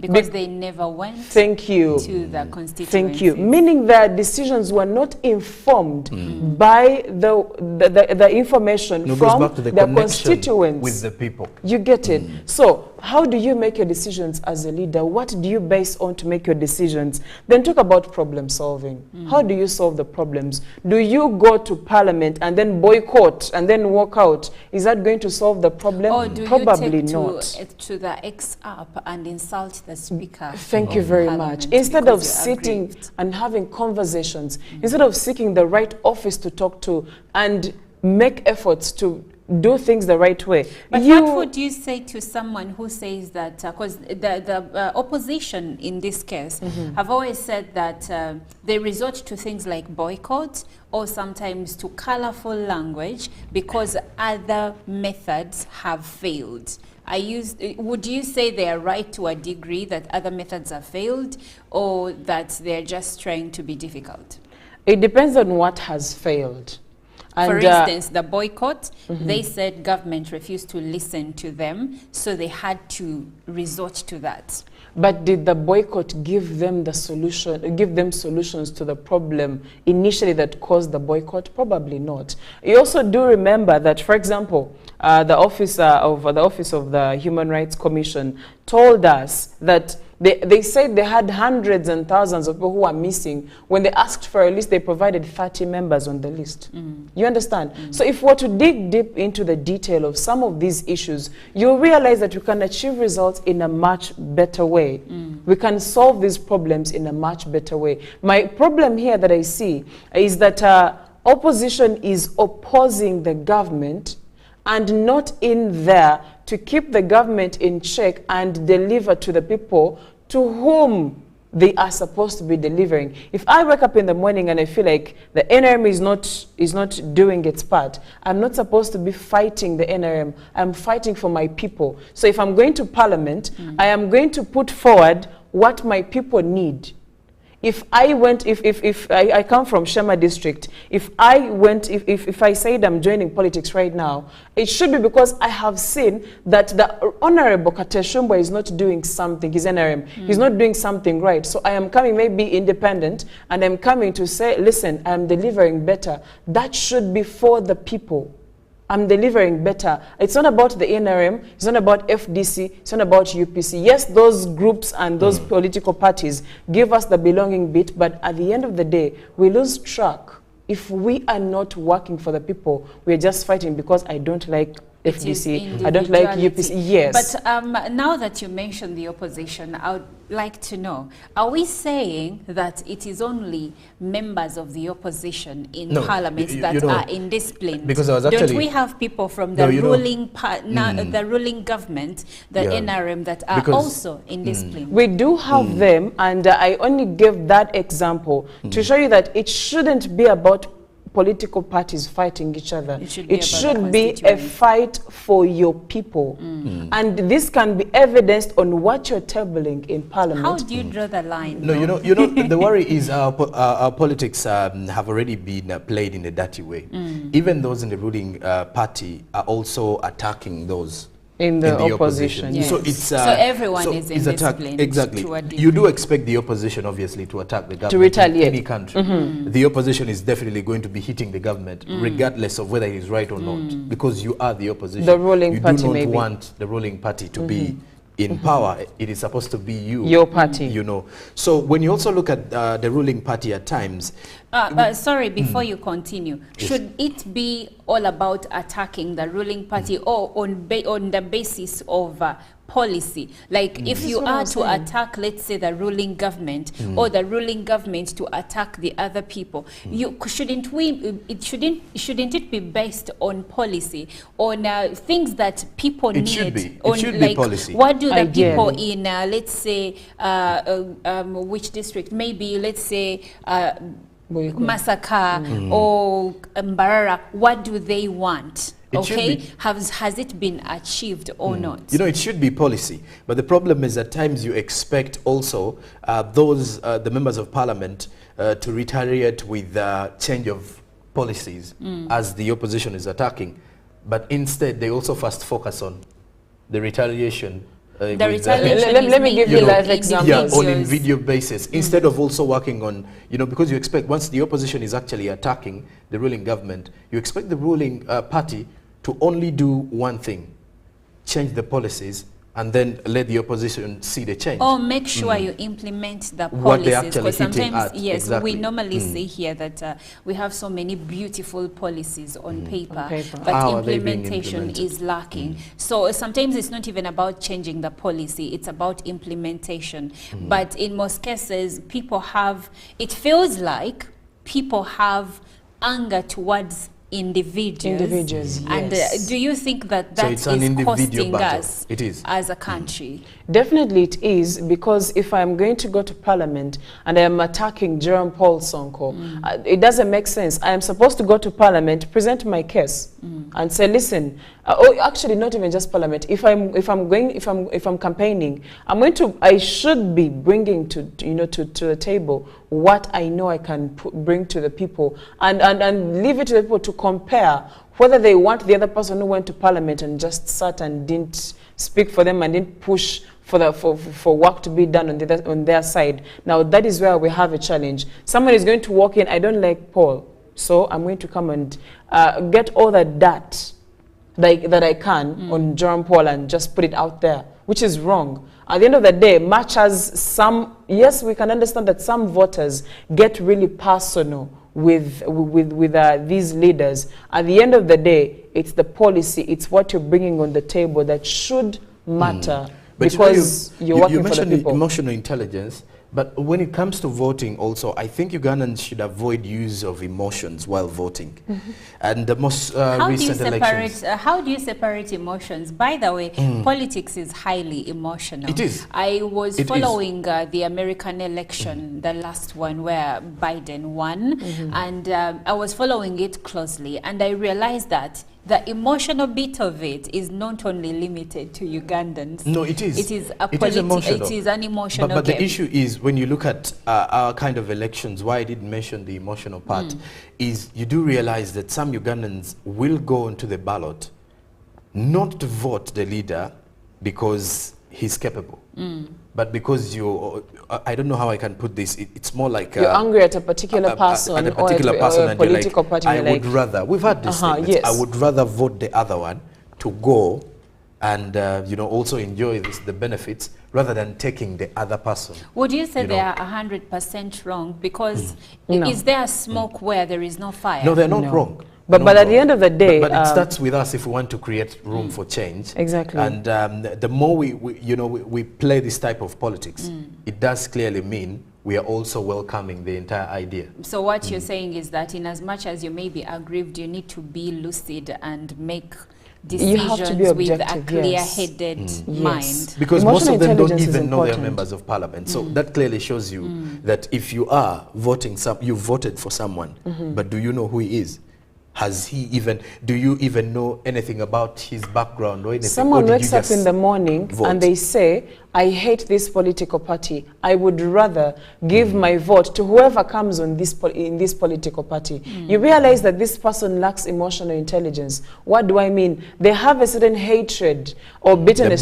Because they never went Thank you. to the constituency. Thank you. Meaning their decisions were not informed by the information No, it goes from back to the their connection constituents. with the people. You get it. So how do you make your decisions as a leader? What do you base on to make your decisions? Then talk about problem solving. How do you solve the problems? Do you go to Parliament and then boycott and then walk out? Is that going to solve the problem? Or do Probably you take not. to the X app and insult the speaker? Thank you of very Parliament much. Instead of because you're sitting aggrieved? and having conversations, instead of seeking the right office to talk to and make efforts to do things the right way. But what would you say to someone who says that, because the opposition in this case have always said that they resort to things like boycott or sometimes to colorful language because other methods have failed. Would you say they are right to a degree that other methods have failed, or that they're just trying to be difficult? It depends on what has failed. For And, instance, the boycott, they said government refused to listen to them, so they had to resort to that. but did the boycott give them solutions to the problem initially that caused the boycott? Probably not. You also do remember that, for example, the office of the Human Rights Commission told us that they said they had hundreds and thousands of people who are missing. When they asked for a list, they provided 30 members on the list. You understand? So if we're to dig deep into the detail of some of these issues, you'll realize that we can achieve results in a much better way. We can solve these problems in a much better way. My problem here that I see is that opposition is opposing the government and not in there to keep the government in check and deliver to the people to whom they are supposed to be delivering. If I wake up in the morning and I feel like the NRM is not doing its part, I'm not supposed to be fighting the NRM. I'm fighting for my people. So if I'm going to Parliament, I am going to put forward what my people need. If I come from Shema district, if I said I'm joining politics right now, it should be because I have seen that the Honorable Kateshumba is not doing something, his NRM, he's not doing something right. So I am coming maybe independent and I'm coming to say, listen, I'm delivering better. That should be for the people. I'm delivering better. It's not about the NRM, it's not about FDC, it's not about UPC. Yes, those groups and those political parties give us the belonging bit, but at the end of the day, we lose track. If we are not working for the people, we're just fighting because I don't like FDC. I don't like UPC. Yes. But now that you mentioned the opposition, I would like to know, are we saying that it is only members of the opposition in Parliament that are indisciplined? Because I was actually... Don't we have people from the the ruling government, the NRM, that are also indisciplined? We do have them, and I only gave that example to show you that it shouldn't be about political parties fighting each other. It should be a fight for your people. And this can be evidenced on what you're tabling in Parliament. How do you draw the line? No, you know, the worry is our politics have already been played in a dirty way. Even those in the ruling party are also attacking those in the opposition. Yes. So it's so everyone is indisciplined. Exactly. You do expect the opposition, obviously, to attack the government. To retaliate. In any country. The opposition is definitely going to be hitting the government, regardless of whether it is right or not, because you are the opposition. The ruling party, You do not want the ruling party to be in power. It is supposed to be you. Your party. You know. So when you also look at the ruling party at times... sorry, before you continue, should it be all about attacking the ruling party or on the basis of policy? Like if you are to attack, let's say, the ruling government or the ruling government to attack the other people, shouldn't it be based on policy, on things that people need? It should be policy. What do the people in, let's say, which district? Maybe, let's say, Masaka or Mbarara, what do they want? Has it been achieved or not? You know, it should be policy, but the problem is at times you expect also the members of parliament to retaliate with change of policies as the opposition is attacking, but instead they also first focus on the retaliation. Let me give you a live example. Yeah, on a video basis, instead of also working on, you know, because you expect once the opposition is actually attacking the ruling government, you expect the ruling party to only do one thing, change the policies, and then let the opposition see the change. Or make sure you implement the policies. What they actually because sometimes, at. yes, Exactly. we normally say here that we have so many beautiful policies on paper, but implementation is lacking. So sometimes it's not even about changing the policy, it's about implementation. But in most cases, it feels like people have anger towards individuals. And do you think that is costing us as a country? Definitely it is, because if I'm going to go to Parliament and I am attacking Jerome Paul Sonko, it doesn't make sense. I am supposed to go to Parliament, present my case, and say, listen, actually not even just Parliament. If I'm campaigning, I should be bringing to the table what I know I can bring to the people, and leave it to the people to compare whether they want the other person who went to Parliament and just sat and didn't speak for them and didn't push for work to be done on their side. Now that is where we have a challenge. Someone is going to walk in, I don't like Paul, so I'm going to come and get all the dirt that I can on Jerome Paul and just put it out there, which is wrong. At the end of the day, much as yes, we can understand that some voters get really personal with these leaders. At the end of the day, it's the policy, it's what you're bringing on the table that should matter, because you're working for the people. You mentioned emotional intelligence, but when it comes to voting also, I think Ugandans should avoid use of emotions while voting. And the most recent elections... How do you separate emotions? By the way, politics is highly emotional. It is. I was following the American election, the last one where Biden won, and I was following it closely, and I realized that the emotional bit of it is not only limited to Ugandans. No, it is. It is it is an emotional but game. The issue is, when you look at our kind of elections, why I didn't mention the emotional part, is you do realize that some Ugandans will go into the ballot not to vote the leader because he's capable, but because I don't know how I can put this. It's more like you're angry at a particular person, at a particular person, or a political party. I would rather. We've had this. Yes. I would rather vote the other one to go and also enjoy the benefits rather than taking the other person. Would you say they are 100% wrong? Because is there smoke where there is no fire? No, they're not wrong. But at the end of the day, but it starts with us if we want to create room for change. Exactly. And the more we play this type of politics, it does clearly mean we are also welcoming the entire idea. So what you're saying is that in as much as you may be aggrieved, you need to be lucid and make decisions with a clear-headed mind. Because most of them don't even know they're members of parliament. So that clearly shows you that if you are voting, you voted for someone, but do you know who he is? Has he even, do you even know anything about his background or anything? Someone wakes up in the morning and they say, I hate this political party. I would rather give my vote to whoever comes on this in this political party. You realize that this person lacks emotional intelligence. What do I mean? They have a certain hatred or bitterness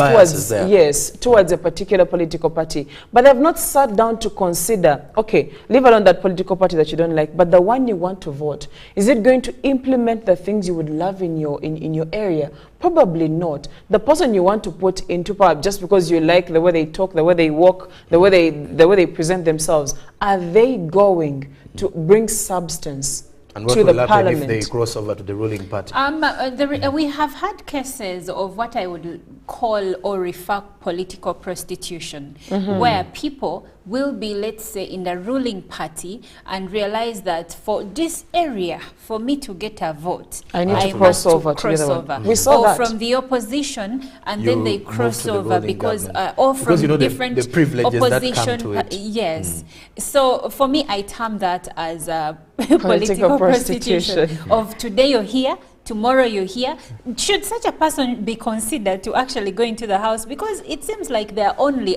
towards a particular political party. But they have not sat down to consider, okay, leave alone that political party that you don't like, but the one you want to vote, is it going to implement the things you would love in your area? Probably not. The person you want to put into power just because you like the way they talk, the way they walk, the way they present themselves, are they going to bring substance to the parliament? If they cross over to the ruling party? We have had cases of what I would call or refer political prostitution, where people will be, let's say, in the ruling party and realize that for this area, for me to get a vote, I need to cross over. We saw that. From the opposition, and then they cross over because, or from different the privileges opposition. That come to it. Yes. So for me, I term that as political prostitution. Of today you're here, tomorrow you're here. Should such a person be considered to actually go into the house? Because it seems like their own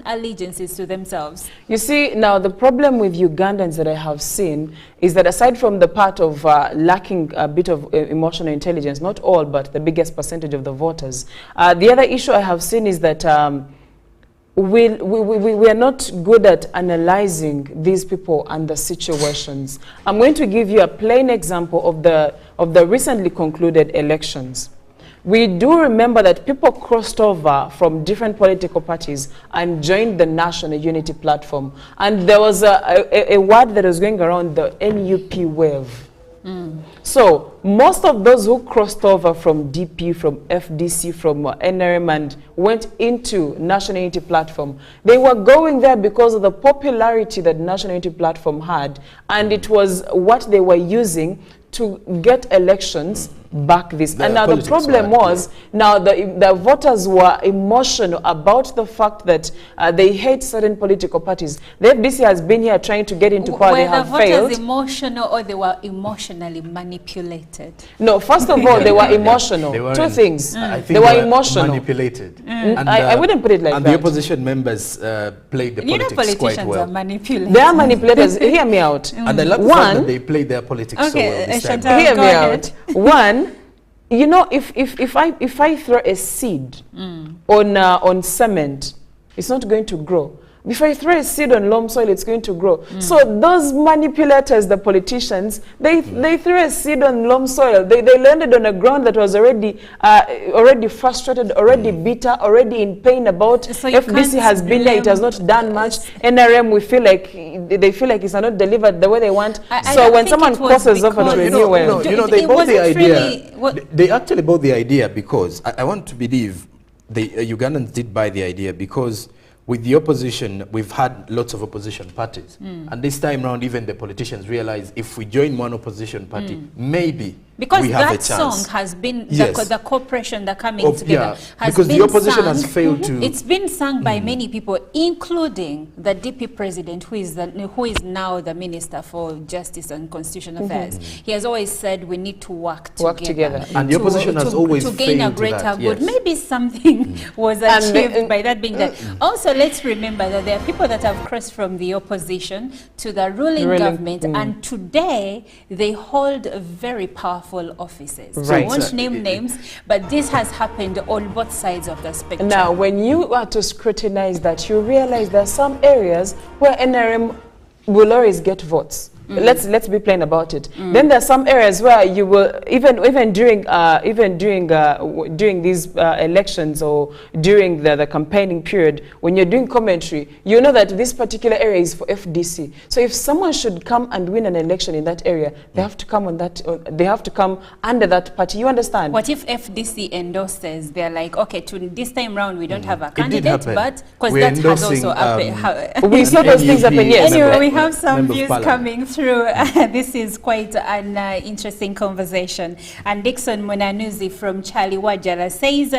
allegiances to themselves. You see, now the problem with Ugandans that I have seen is that aside from the part of lacking a bit of emotional intelligence, not all, but the biggest percentage of the voters, the other issue I have seen is that we are not good at analyzing these people and the situations. I'm going to give you a plain example of the recently concluded elections. We do remember that people crossed over from different political parties and joined the National Unity Platform. And there was a word that was going around, the NUP wave. So most of those who crossed over from DP, from FDC, from NRM and went into National Unity Platform, they were going there because of the popularity that National Unity Platform had, and it was what they were using to get elections back this. And now the problem was, now the voters were emotional about the fact that they hate certain political parties. The FDC has been here trying to get into power, they have failed. Were the voters emotional or they were emotionally manipulated? No, first of all, they were emotional. Two things. I think they were emotional. Manipulated. And, I wouldn't put it like that. And the opposition members played the politics quite well. Are manipulators. They are manipulators. Hear me out. And I love the fact that they played their politics so well this time. Hear me out. One, you know, if I throw a seed on cement, it's not going to grow. If I throw a seed on loam soil, it's going to grow. So those manipulators, the politicians, they threw a seed on loam soil. They landed on a ground that was already frustrated, already bitter, already in pain about. So FDC has been there, it has not done much. NRM, they feel like it's not delivered the way they want. So when someone crosses over to a new way, they bought the idea. They actually bought the idea because I want to believe the Ugandans did buy the idea because with the opposition, we've had lots of opposition parties. And this time around, even the politicians realize if we join one opposition party, maybe because we have a that chance. song has been, the cooperation, the coming together, has because been the opposition sung, has failed to... It's been sung by many people, including the DP president, who is now the Minister for Justice and Constitutional Affairs. He has always said we need to work together. And the opposition has always to gain a greater good. Maybe something was achieved by that being that. Also, let's remember that there are people that have crossed from the opposition to the ruling government, and today they hold very powerful offices. So I won't name names, but this has happened on both sides of the spectrum. Now, when you are to scrutinize that, you realize there are some areas where NRM will always get votes. Let's be plain about it. Then there are some areas where you will even during these elections or during the campaigning period, when you're doing commentary, you know that this particular area is for FDC. So if someone should come and win an election in that area, they have to come on that. They have to come under that party. You understand? What if FDC endorses? They're like, okay, to this time round we don't have a candidate, but because that has also happened. We saw those things happen. Yes. Anyway, we have some views coming through. This is quite an interesting conversation. And Dixon Munanuzi from Charlie Wajala says,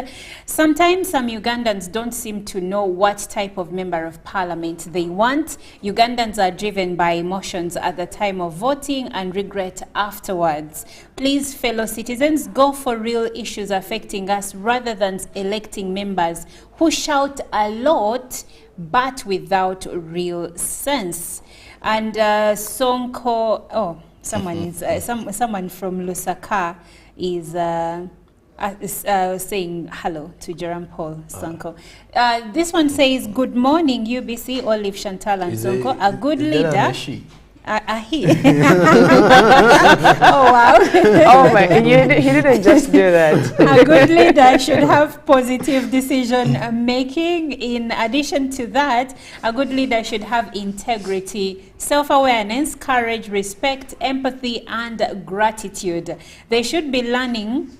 sometimes some Ugandans don't seem to know what type of member of parliament they want. Ugandans are driven by emotions at the time of voting and regret afterwards. Please, fellow citizens, go for real issues affecting us rather than electing members who shout a lot but without real sense. And Sonko, someone is someone from Lusaka is saying hello to Jerome Paul Sonko. This one says, good morning UBC, Olive, Chantal and Sonko. A good leader. He. Oh wow. Oh my, he didn't just do that. A good leader should have positive decision making. In addition to that, a good leader should have integrity, self-awareness, courage, respect, empathy and gratitude. They should be learning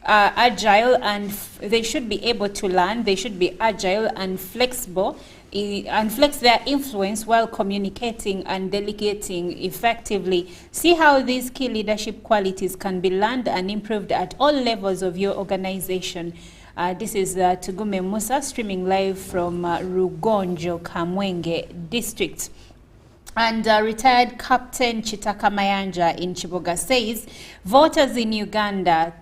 agile, and they should be able to learn. They should be agile and flexible and flex their influence while communicating and delegating effectively. See how these key leadership qualities can be learned and improved at all levels of your organization. This is Tugume Musa streaming live from Rugonjo, Kamwenge district. And retired Captain Chitaka Mayanja in Chiboga says, voters in Uganda,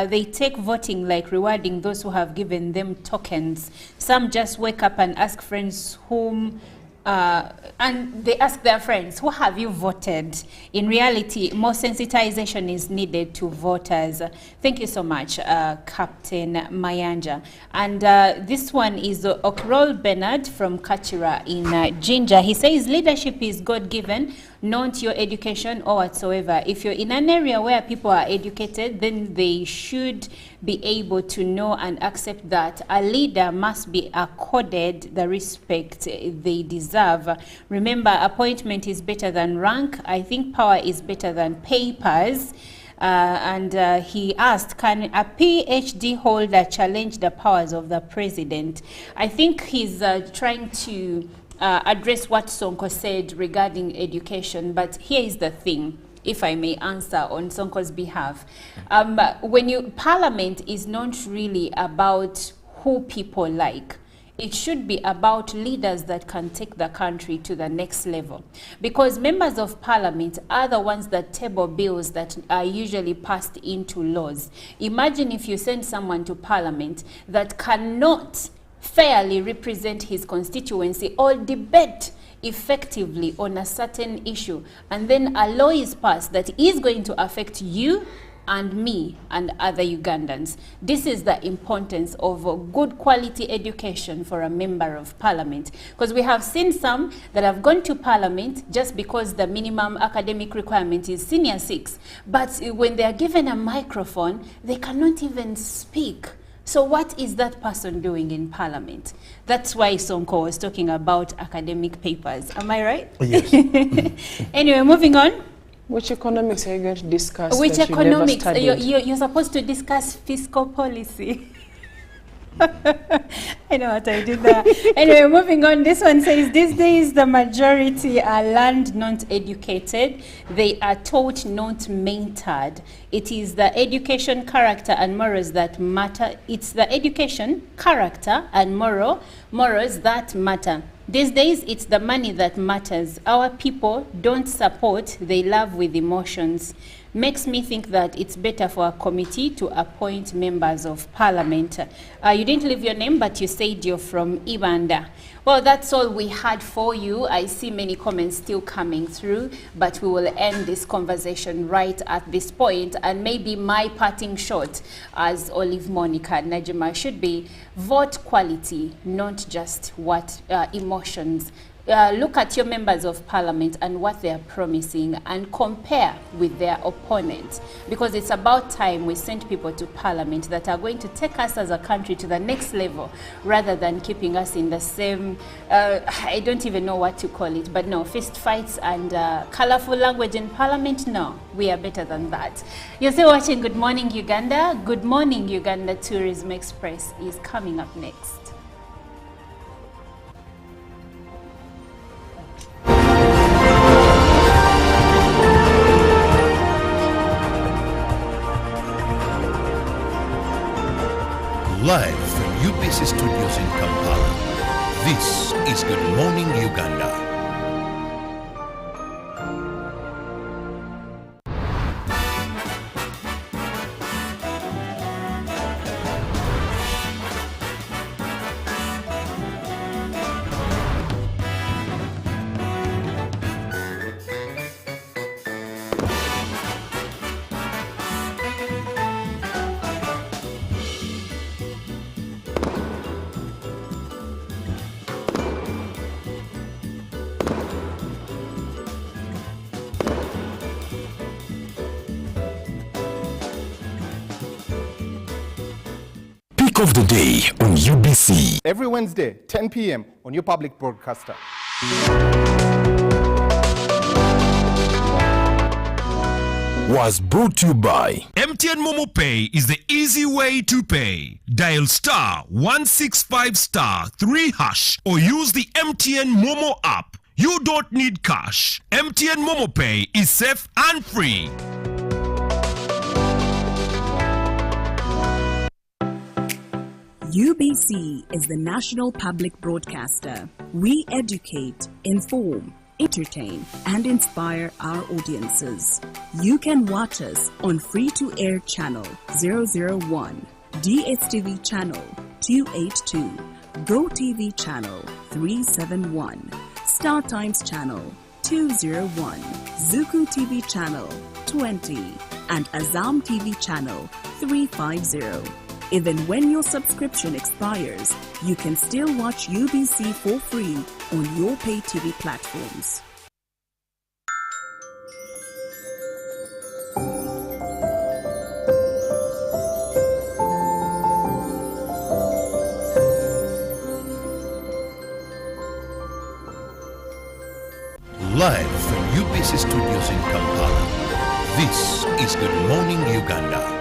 they take voting like rewarding those who have given them tokens. Some just wake up and ask friends whom, and they ask their friends, who have you voted? In reality, more sensitization is needed to voters. Thank you so much, Captain Mayanja. And this one is Okrol Bernard from Kachira in Jinja. He says, leadership is God-given, not your education or whatsoever. If you're in an area where people are educated, then they should be able to know and accept that a leader must be accorded the respect they deserve. Remember, appointment is better than rank. I think power is better than papers. And he asked, can a PhD holder challenge the powers of the president? I think he's trying to address what Sonko said regarding education, but here is the thing, if I may answer on Sonko's behalf. Parliament is not really about who people like. It should be about leaders that can take the country to the next level. Because members of parliament are the ones that table bills that are usually passed into laws. Imagine if you send someone to parliament that cannot fairly represent his constituency or debate effectively on a certain issue, and then a law is passed that is going to affect you and me and other Ugandans. This is the importance of a good quality education for a member of parliament, because we have seen some that have gone to parliament just because the minimum academic requirement is senior 6, but when they are given a microphone, they cannot even speak. So what is that person doing in parliament? That's why Sonko was talking about academic papers. Am I right? Yes. Anyway, moving on. Which economics are you going to discuss? Which economics? You're supposed to discuss fiscal policy. I know what I did there. Anyway, moving on. This one says, these days the majority are learned, not educated. They are taught, not mentored. It is the education, character and morals that matter. It's the education, character and morals that matter. These days, it's the money that matters. Our people don't support, they love with emotions. Makes me think that it's better for a committee to appoint members of parliament. You didn't leave your name, but you said you're from Uganda. Well, that's all we had for you. I see many comments still coming through, but we will end this conversation right at this point. And maybe my parting shot, as Olive, Monica, Najima, should be vote quality, not just what emotions look at your members of parliament and what they are promising and compare with their opponents, because it's about time we send people to parliament that are going to take us as a country to the next level rather than keeping us in the same, I don't even know what to call it, but no, fist fights and colorful language in parliament. No, we are better than that. You're still watching Good Morning Uganda. Good Morning Uganda Tourism Express is coming up next. Live from UBC Studios in Kampala, this is Good Morning Uganda. Of the day on UBC. Every Wednesday, 10 p.m. on your public broadcaster. Was brought to you by MTN Momo Pay is the easy way to pay. Dial star 165 star 3 hash or use the MTN Momo app. You don't need cash. MTN Momo Pay is safe and free. UBC is the national public broadcaster. We educate, inform, entertain, and inspire our audiences. You can watch us on free-to-air channel 001, DSTV channel 282, GoTV channel 371, Star Times channel 201, Zuku TV channel 20, and Azam TV channel 350. Even when your subscription expires, you can still watch UBC for free on your pay TV platforms. Live from UBC Studios in Kampala, this is Good Morning Uganda.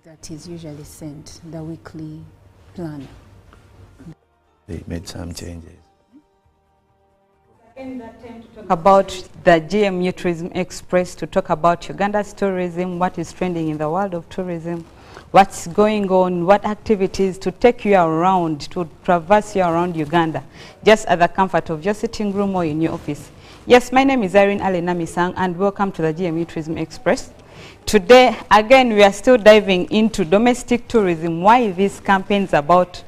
That is usually sent, the weekly plan. They made some changes. About the GMU Tourism Express, to talk about Uganda's tourism, what is trending in the world of tourism, what's going on, what activities to take you around, to traverse you around Uganda, just at the comfort of your sitting room or in your office. Yes, my name is Irene Alena Misang, and welcome to the GMU Tourism Express. Today, again, we are still diving into domestic tourism. Why these campaigns about,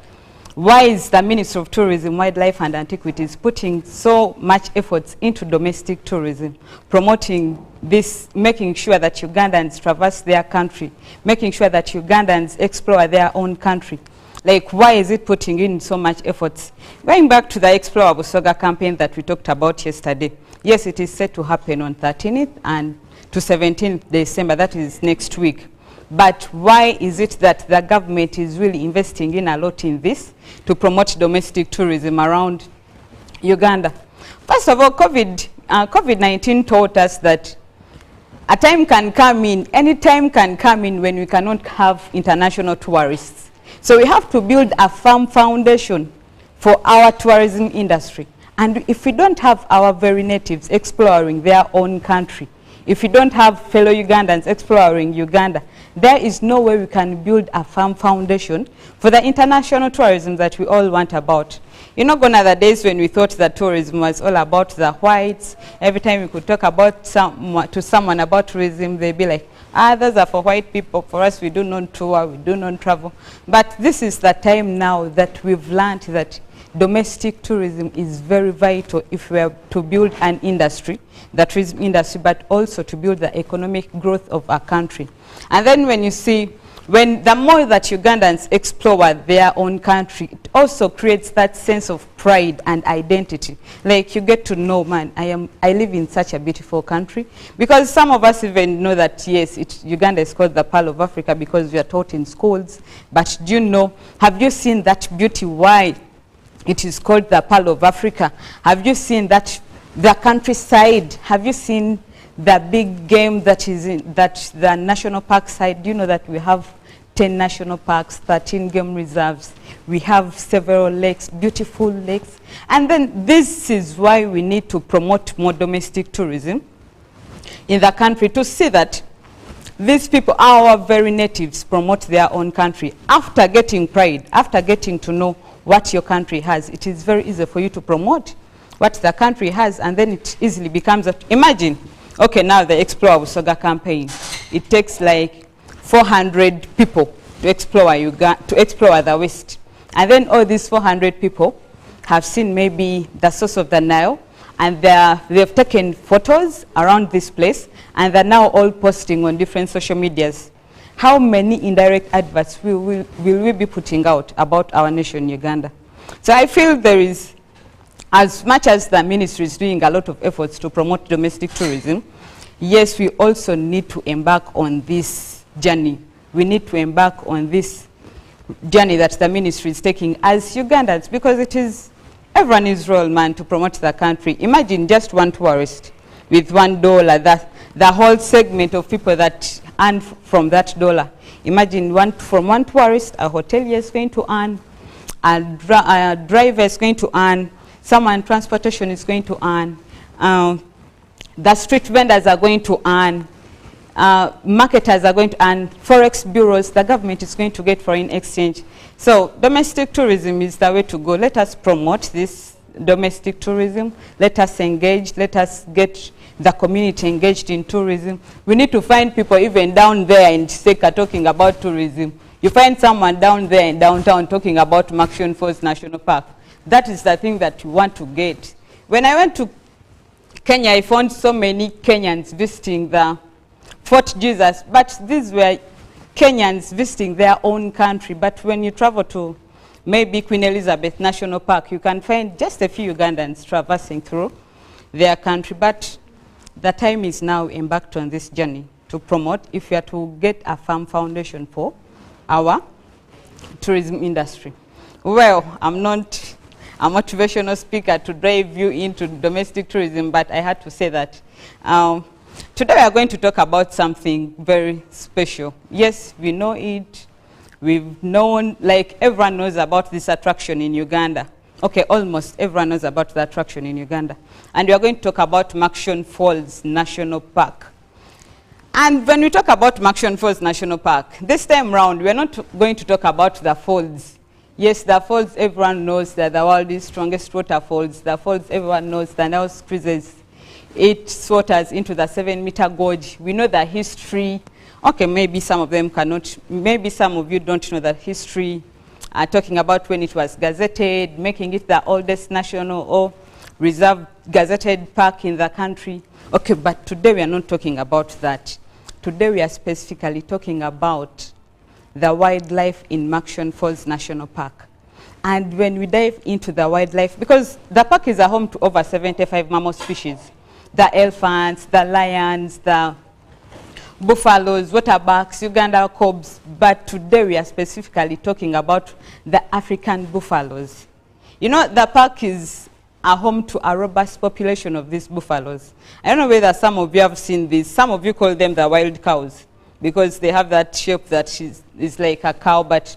why is the Ministry of Tourism, Wildlife and Antiquities putting so much efforts into domestic tourism, promoting this, making sure that Ugandans traverse their country, making sure that Ugandans explore their own country. Like, why is it putting in so much efforts? Going back to the Explore Busoga campaign that we talked about yesterday, yes, it is set to happen on 13th and to 17th December, that is next week. But why is it that the government is really investing in a lot in this to promote domestic tourism around Uganda? First of all, COVID-19 taught us that a time can come in, any time can come in when we cannot have international tourists. So we have to build a firm foundation for our tourism industry. And if we don't have our very natives exploring their own country, if we don't have fellow Ugandans exploring Uganda, there is no way we can build a firm foundation for the international tourism that we all want about. You know, gone are the days when we thought that tourism was all about the whites. Every time we could talk about to someone about tourism, they'd be like, those are for white people. For us, we do not tour, we do not travel. But this is the time now that we've learned that domestic tourism is very vital if we are to build an industry, the tourism industry, but also to build the economic growth of our country. And then when you see, when the more that Ugandans explore their own country, it also creates that sense of pride and identity. Like you get to know, man, I live in such a beautiful country. Because some of us even know that, yes, Uganda is called the Pearl of Africa because we are taught in schools. But do you know, have you seen that beauty? Why it is called the Pearl of Africa? Have you seen that, the countryside? Have you seen the big game that is in the national park side? Do you know that we have 10 national parks, 13 game reserves, we have several lakes, beautiful lakes. And then this is why we need to promote more domestic tourism in the country, to see that these people, our very natives, promote their own country. After getting pride, after getting to know what your country has, it is very easy for you to promote what the country has, and then it easily becomes imagine, okay, now the Explore Busoga campaign, it takes like 400 people to explore the West. And then all these 400 people have seen maybe the source of the Nile, and they've taken photos around this place, and they're now all posting on different social medias. How many indirect adverts will we be putting out about our nation, Uganda? So I feel there is, as much as the ministry is doing a lot of efforts to promote domestic tourism, yes, we also need to embark on this journey. We need to embark on this journey that the ministry is taking as Ugandans, because it is everyone's role, man, to promote the country. Imagine just one tourist with $1, the whole segment of people that earn from that dollar. Imagine from one tourist, a hotelier is going to earn, a driver is going to earn, someone transportation is going to earn, the street vendors are going to earn, marketers are going to earn, forex bureaus, the government is going to get foreign exchange. So domestic tourism is the way to go. Let us promote this domestic tourism. Let us engage. Let us get the community engaged in tourism. We need to find people even down there in Seka talking about tourism. You find someone down there in downtown talking about Maction Falls National Park. That is the thing that you want to get. When I went to Kenya, I found so many Kenyans visiting the Fort Jesus, but these were Kenyans visiting their own country. But when you travel to maybe Queen Elizabeth National Park, you can find just a few Ugandans traversing through their country. But the time is now embarked on this journey to promote, if we are to get a firm foundation for our tourism industry. Well, I'm not a motivational speaker to drive you into domestic tourism, but I had to say that today we are going to talk about something very special. Yes, we know it. We've known, like everyone knows about this attraction in Uganda. Okay, almost everyone knows about the attraction in Uganda. And we are going to talk about Maction Falls National Park. And when we talk about Maction Falls National Park, this time round, we are not going to talk about the falls. Yes, the falls, everyone knows that the world's strongest waterfalls. The falls, everyone knows, the Nile squeezes its waters into the 7-meter gorge. We know the history. Okay, maybe some of them cannot, maybe some of you don't know the history. Talking about when it was gazetted, making it the oldest national or reserve gazetted park in the country. Okay, but today we are not talking about that. Today we are specifically talking about the wildlife in Maction Falls National Park. And when we dive into the wildlife, because the park is a home to over 75 mammal species, the elephants, the lions, the buffaloes, waterbacks, Uganda cobs, but today we are specifically talking about the African buffaloes. You know, the park is a home to a robust population of these buffaloes. I don't know whether some of you have seen this. Some of you call them the wild cows because they have that shape that is like a cow, but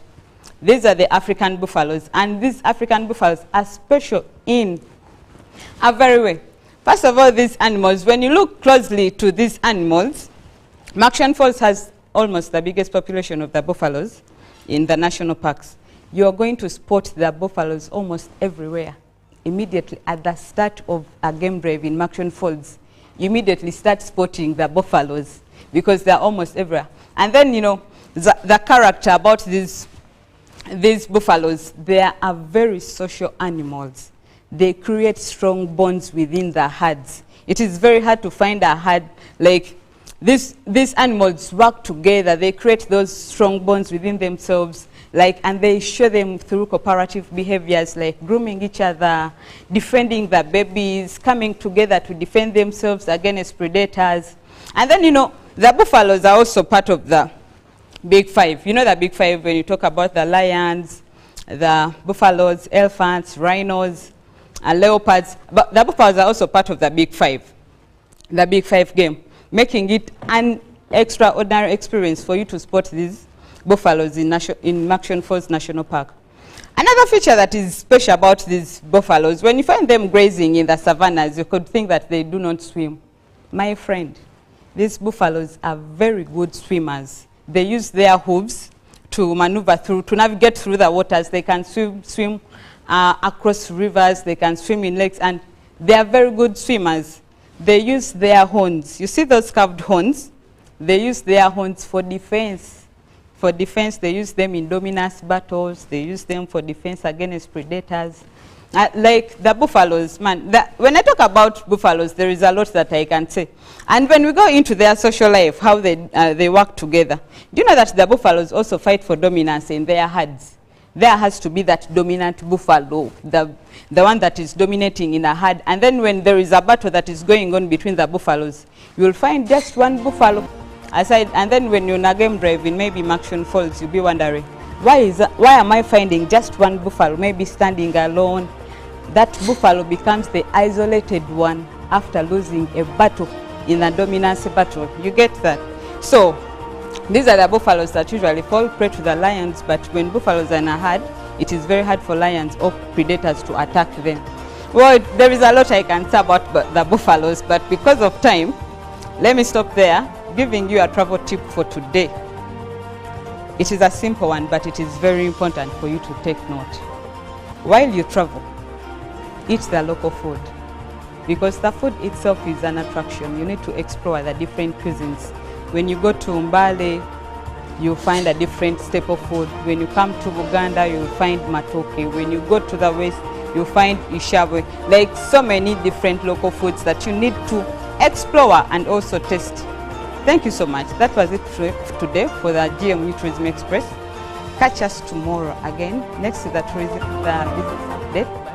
these are the African buffaloes. And these African buffaloes are special in a very way. First of all, these animals, when you look closely to these animals, Maction Falls has almost the biggest population of the buffaloes in the national parks. you're going to spot the buffaloes almost everywhere. Immediately at the start of a game drive in Maction Falls, you immediately start spotting the buffaloes because they're almost everywhere. And then, you know, the character about these buffaloes, they are very social animals. They create strong bonds within the herds. It is very hard to find a herd like these animals work together. They create those strong bonds within themselves, like, and they show them through cooperative behaviors like grooming each other, defending the babies, coming together to defend themselves against predators. And then, you know, the buffaloes are also part of the Big Five. You know the Big Five when you talk about the lions, the buffaloes, elephants, rhinos, and leopards. But the buffaloes are also part of the Big Five game, making it an extraordinary experience for you to spot these buffaloes in Maction Falls National Park. Another feature that is special about these buffaloes, when you find them grazing in the savannas, you could think that they do not swim. My friend, these buffaloes are very good swimmers. They use their hooves to maneuver through, to navigate through the waters. They can swim across rivers, they can swim in lakes, and they are very good swimmers. They use their horns. You see those curved horns? They use their horns for defense. For defense, they use them in dominance battles. They use them for defense against predators. Like the buffaloes, man, when I talk about buffaloes, there is a lot that I can say. And when we go into their social life, how they work together, do you know that the buffaloes also fight for dominance in their herds? There has to be that dominant buffalo, the one that is dominating in a herd. And then when there is a battle that is going on between the buffaloes, you will find just one buffalo aside. And then when you're in a game drive in maybe Maction Falls, you'll be wondering, why am I finding just one buffalo, maybe standing alone? That buffalo becomes the isolated one after losing a battle in a dominance battle. You get that? So these are the buffaloes that usually fall prey to the lions, but when buffaloes are in a herd, it is very hard for lions or predators to attack them. Well, there is a lot I can say about the buffaloes, but because of time, let me stop there, giving you a travel tip for today. It is a simple one, but it is very important for you to take note. While you travel, eat the local food, because the food itself is an attraction. You need to explore the different cuisines. When you go to Mbale, you'll find a different staple food. When you come to Uganda, you'll find matoke. When you go to the west, you'll find ishabwe. Like so many different local foods that you need to explore and also taste. Thank you so much. That was it today for the GMU Tourism Express. Catch us tomorrow again. Next is the business update.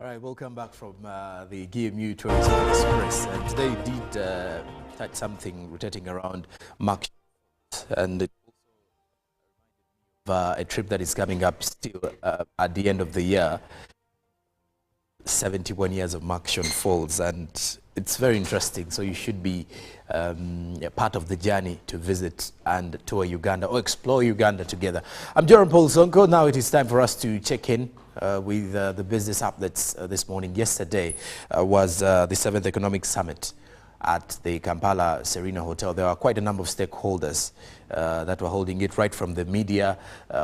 All right, welcome back from the GMU Tourism Express. And today we did touch something rotating around Maction, and a trip that is coming up still at the end of the year. 71 years of Maction Falls, and it's very interesting. So you should be part of the journey to visit and tour Uganda or explore Uganda together. I'm Jerome Paul Sonko. Now it is time for us to check in with the business updates this morning. Yesterday was the 7th Economic Summit at the Kampala Serena Hotel. There are quite a number of stakeholders that were holding it, right from the media,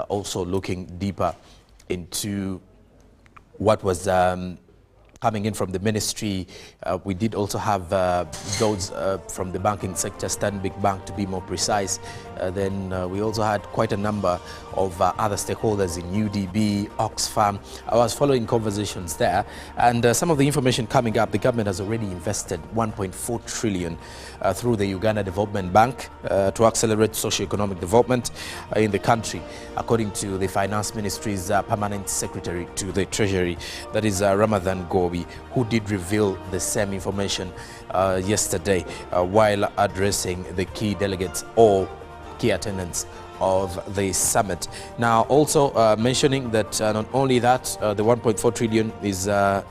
also looking deeper into what was coming in from the ministry. We did also have those from the banking sector, Stanbic Bank to be more precise. Then we also had quite a number of other stakeholders in UDB, Oxfam. I was following conversations there, and some of the information coming up, the government has already invested 1.4 trillion through the Uganda Development Bank to accelerate socio-economic development in the country, according to the Finance Ministry's Permanent Secretary to the Treasury, that is Ramadan Gobi. Nairobi, who did reveal the same information yesterday while addressing the key delegates or key attendants of the summit. Now, also mentioning that not only that, the 1.4 trillion is an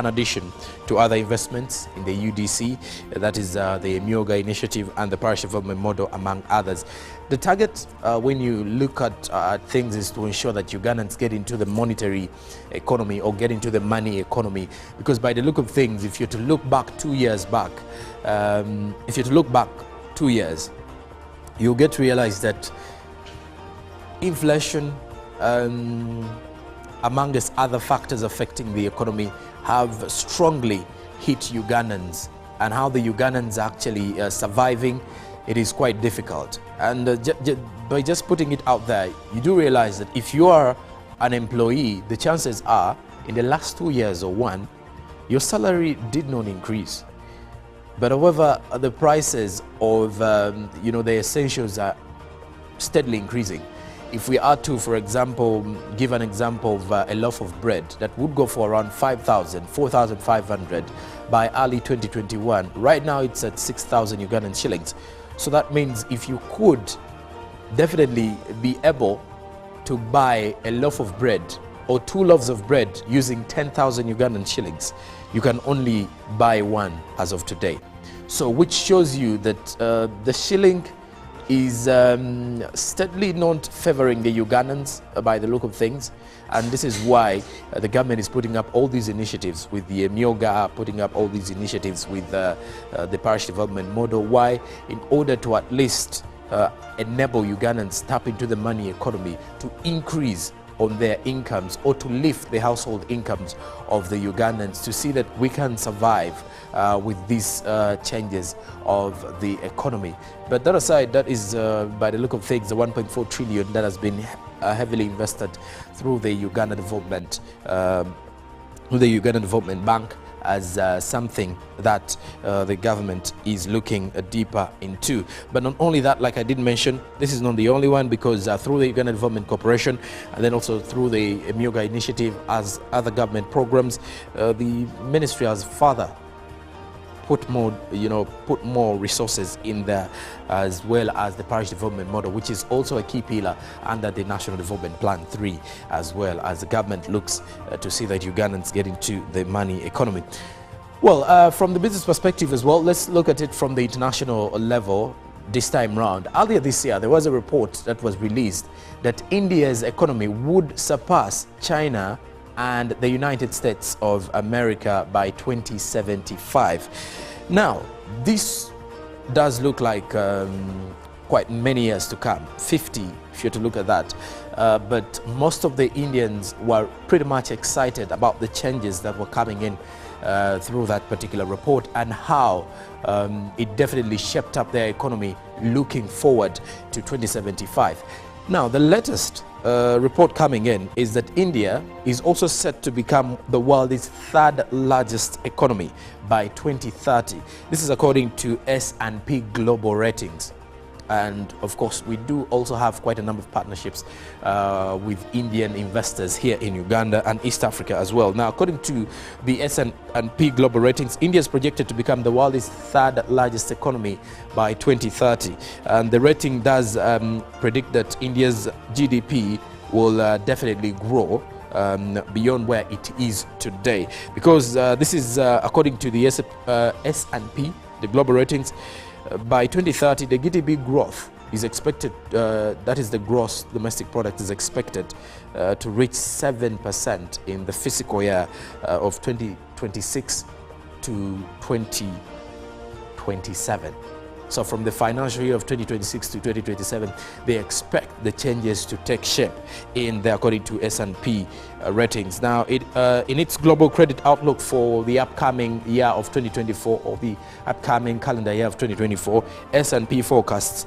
addition to other investments in the UDC, that is the Myoga initiative and the parish development model, among others. The target, when you look at things, is to ensure that Ugandans get into the monetary economy or get into the money economy, because by the look of things, if you're to look back 2 years back, you'll get to realize that inflation, amongst other factors affecting the economy, have strongly hit Ugandans, and how the Ugandans are actually surviving, it is quite difficult. And by just putting it out there, you do realize that if you are an employee, the chances are in the last 2 years or one, your salary did not increase. But however, the prices of the essentials are steadily increasing. If we are to, for example, give an example of a loaf of bread that would go for around 5,000, 4,500 by early 2021, right now it's at 6,000 Ugandan shillings. So that means if you could definitely be able to buy a loaf of bread or 2 loaves of bread using 10,000 Ugandan shillings, you can only buy one as of today. So which shows you that the shilling is steadily not favoring the Ugandans by the look of things, and this is why the government is putting up all these initiatives with the Myoga, putting up all these initiatives with the parish development model. Why? In order to at least enable Ugandans tap into the money economy to increase on their incomes, or to lift the household incomes of the Ugandans, to see that we can survive with these changes of the economy. But that aside, that is by the look of things, the 1.4 trillion that has been heavily invested through the Uganda Development Bank, as something that the government is looking deeper into. But not only that, like I did mention, this is not the only one, because through the Uganda Development Corporation and then also through the Myoga initiative, as other government programs, the ministry has further put more resources in there, as well as the parish development model, which is also a key pillar under the National Development Plan 3, as well as the government looks to see that Ugandans get into the money economy. Well, from the business perspective as well, let's look at it from the international level this time round. Earlier this year, there was a report that was released that India's economy would surpass China and the United States of America by 2075. Now, this does look like quite many years to come, 50 if you're to look at that. But most of the Indians were pretty much excited about the changes that were coming in through that particular report, and how it definitely shaped up their economy looking forward to 2075. Now, the latest report coming in is that India is also set to become the world's 3rd largest economy by 2030. This is according to S&P Global Ratings. And of course, we do also have quite a number of partnerships with Indian investors here in Uganda and East Africa as well. Now, according to the S&P Global Ratings, India is projected to become the world's 3rd largest economy by 2030. And the rating does predict that India's GDP will definitely grow beyond where it is today, because this is according to the S&P, the Global Ratings. By 2030, the GDP growth is expected, that is the gross domestic product, is expected to reach 7% in the fiscal year of 2026 to 2027. So from the financial year of 2026 to 2027, they expect the changes to take shape in the, according to S&P ratings. Now, in its global credit outlook for the upcoming year of 2024, or the upcoming calendar year of 2024, S&P forecasts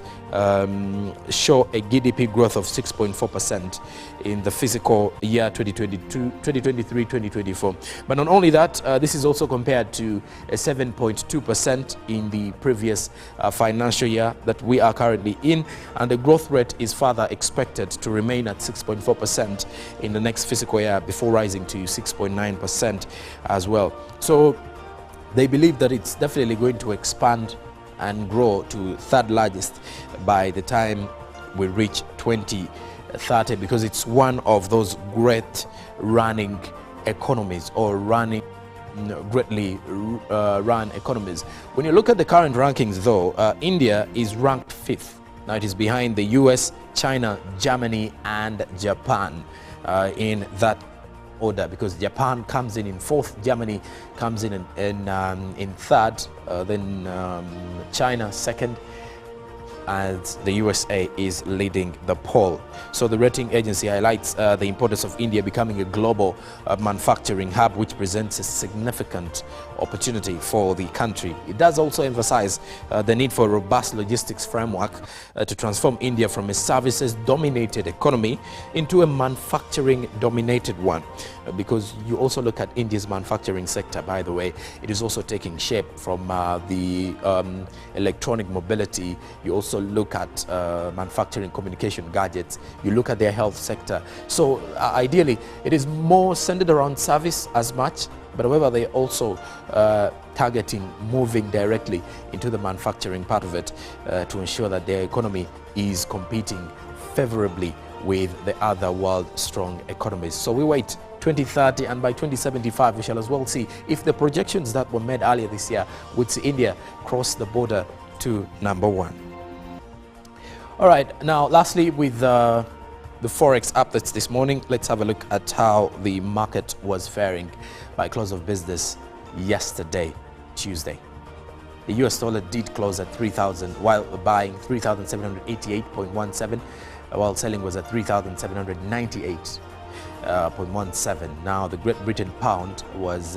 show a GDP growth of 6.4% in the fiscal year 2023-2024. But not only that, this is also compared to a 7.2% in the previous financial year that we are currently in, and the growth rate is further expected to remain at 6.4% in the next fiscal year before rising to 6.9% as well. So they believe that it's definitely going to expand and grow to third largest by the time we reach 2030, because it's one of those great running economies, or greatly run economies. When you look at the current rankings though, India is ranked 5th. Now it is behind the US, China, Germany and Japan in that order, because Japan comes in 4th, Germany comes in 3rd, then China 2nd, and the USA is leading the poll. So the rating agency highlights the importance of India becoming a global manufacturing hub, which presents a significant opportunity for the country. It does also emphasize the need for a robust logistics framework to transform India from a services-dominated economy into a manufacturing-dominated one. Because you also look at India's manufacturing sector, by the way, it is also taking shape from the electronic mobility. You also look at manufacturing communication gadgets. You look at their health sector. So ideally, it is more centered around service as much, but however, they also targeting moving directly into the manufacturing part of it to ensure that their economy is competing favorably with the other world strong economies. So we wait 2030, and by 2075 we shall as well see if the projections that were made earlier this year would see India cross the border to #1. All right, now lastly, with the Forex updates this morning, let's have a look at how the market was faring by close of business yesterday, Tuesday. The US dollar did close at 3,000, while buying 3,788.17, while selling was at 3,798.17. Now the Great Britain pound was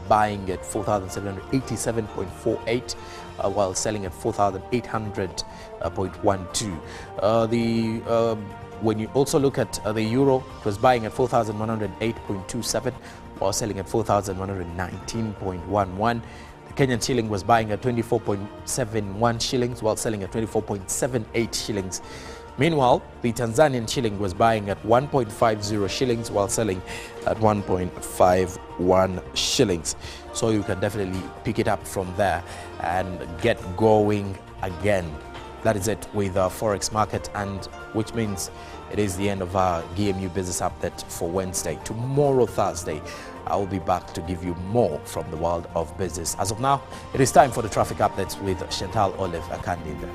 buying at 4,787.48, while selling at 4,800.12. When you also look at the euro, it was buying at 4,108.27, while selling at 4,119.11. The Kenyan shilling was buying at 24.71 shillings, while selling at 24.78 shillings. Meanwhile, the Tanzanian shilling was buying at 1.50 shillings, while selling at 1.51 shillings. So you can definitely pick it up from there and get going again. That is it with our Forex market, and which means it is the end of our GMU business update for Wednesday. Tomorrow, Thursday, I will be back to give you more from the world of business. As of now, it is time for the traffic updates with Chantal Olive Akandida.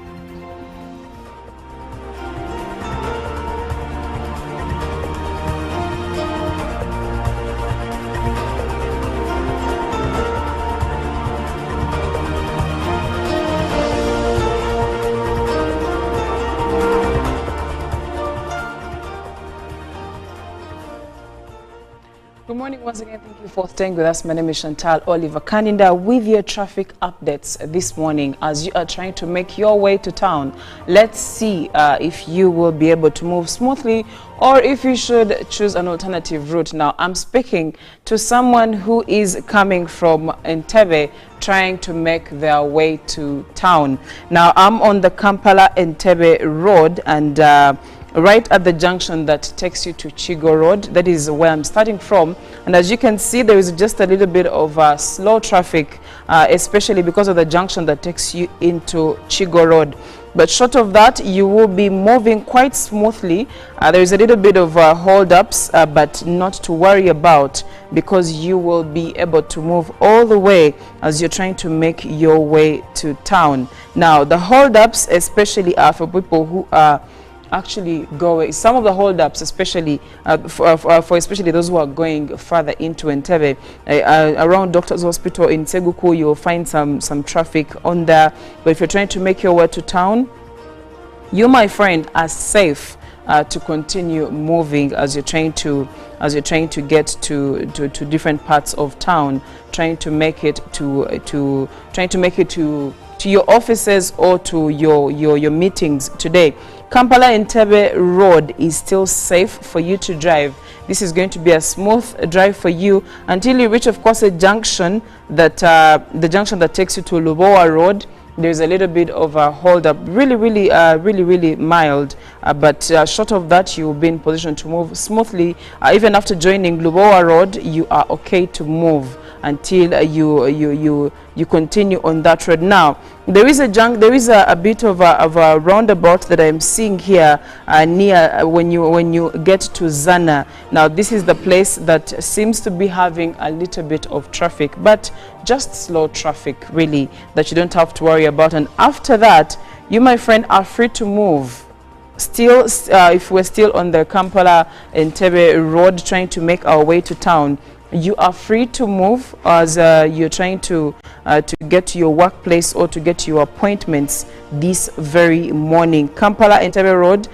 Good morning once again. Thank you for staying with us. My name is Chantal Oliver Kaninda with your traffic updates this morning as you are trying to make your way to town. Let's see if you will be able to move smoothly or if you should choose an alternative route. Now, I'm speaking to someone who is coming from Entebbe trying to make their way to town. Now, I'm on the Kampala-Entebbe road and right at the junction that takes you to Chigo Road. That is where I'm starting from. And as you can see, there is just a little bit of slow traffic, especially because of the junction that takes you into Chigo Road. But short of that, you will be moving quite smoothly. There is a little bit of hold-ups, but not to worry about, because you will be able to move all the way as you're trying to make your way to town. Now, the hold-ups especially are for people who are actually going, some of the holdups, especially for especially those who are going further into Entebbe, around Doctors Hospital in Seguku, you'll find some traffic on there. But if you're trying to make your way to town, you, my friend, are safe to continue moving as you're trying to get to different parts of town, trying to make it to your offices or to your meetings today. Kampala-Entebbe road is still safe for you to drive. This is going to be a smooth drive for you until you reach, of course, a junction that the junction that takes you to Lubowa Road. there's a little bit of a hold up, really mild, but short of that, you'll be in position to move smoothly. Even after joining Lubowa Road, you are okay to move until you continue on that road. Now there is a bit of a roundabout that I'm seeing here near when you get to Zana. Now this is the place that seems to be having a little bit of traffic, but just slow traffic really that you don't have to worry about. And after that, you, my friend, are free to move. Still, if we're still on the Kampala Entebbe road trying to make our way to town, you are free to move as you're trying to get to your workplace or to get to your appointments this very morning. Kampala Entebbe Road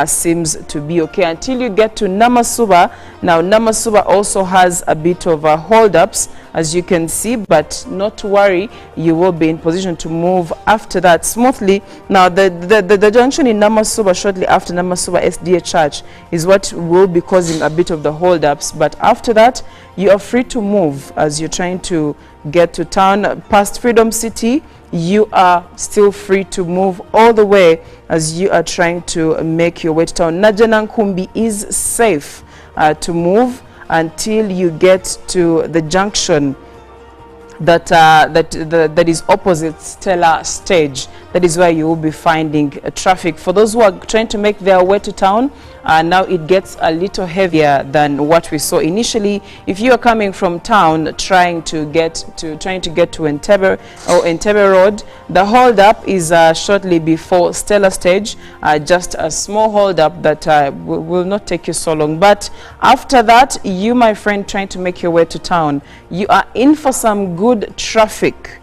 seems to be okay until you get to Namasuba. Now Namasuba also has a bit of hold-ups, as you can see, but not to worry, you will be in position to move after that smoothly. Now the junction in Namasuba shortly after Namasuba SDA Church is what will be causing a bit of the hold-ups, but after that you are free to move as you're trying to get to town. Past Freedom City, you are still free to move all the way as you are trying to make your way to town. Najanankumbi is safe to move until you get to the junction that is opposite Stella Stage. That is where you will be finding traffic. For those who are trying to make their way to town, now it gets a little heavier than what we saw initially. If you are coming from town trying to get to Entebbe or Entebbe Road, the hold up is shortly before Stella Stage, just a small hold up that will not take you so long. But after that, you, my friend, trying to make your way to town, you are in for some good traffic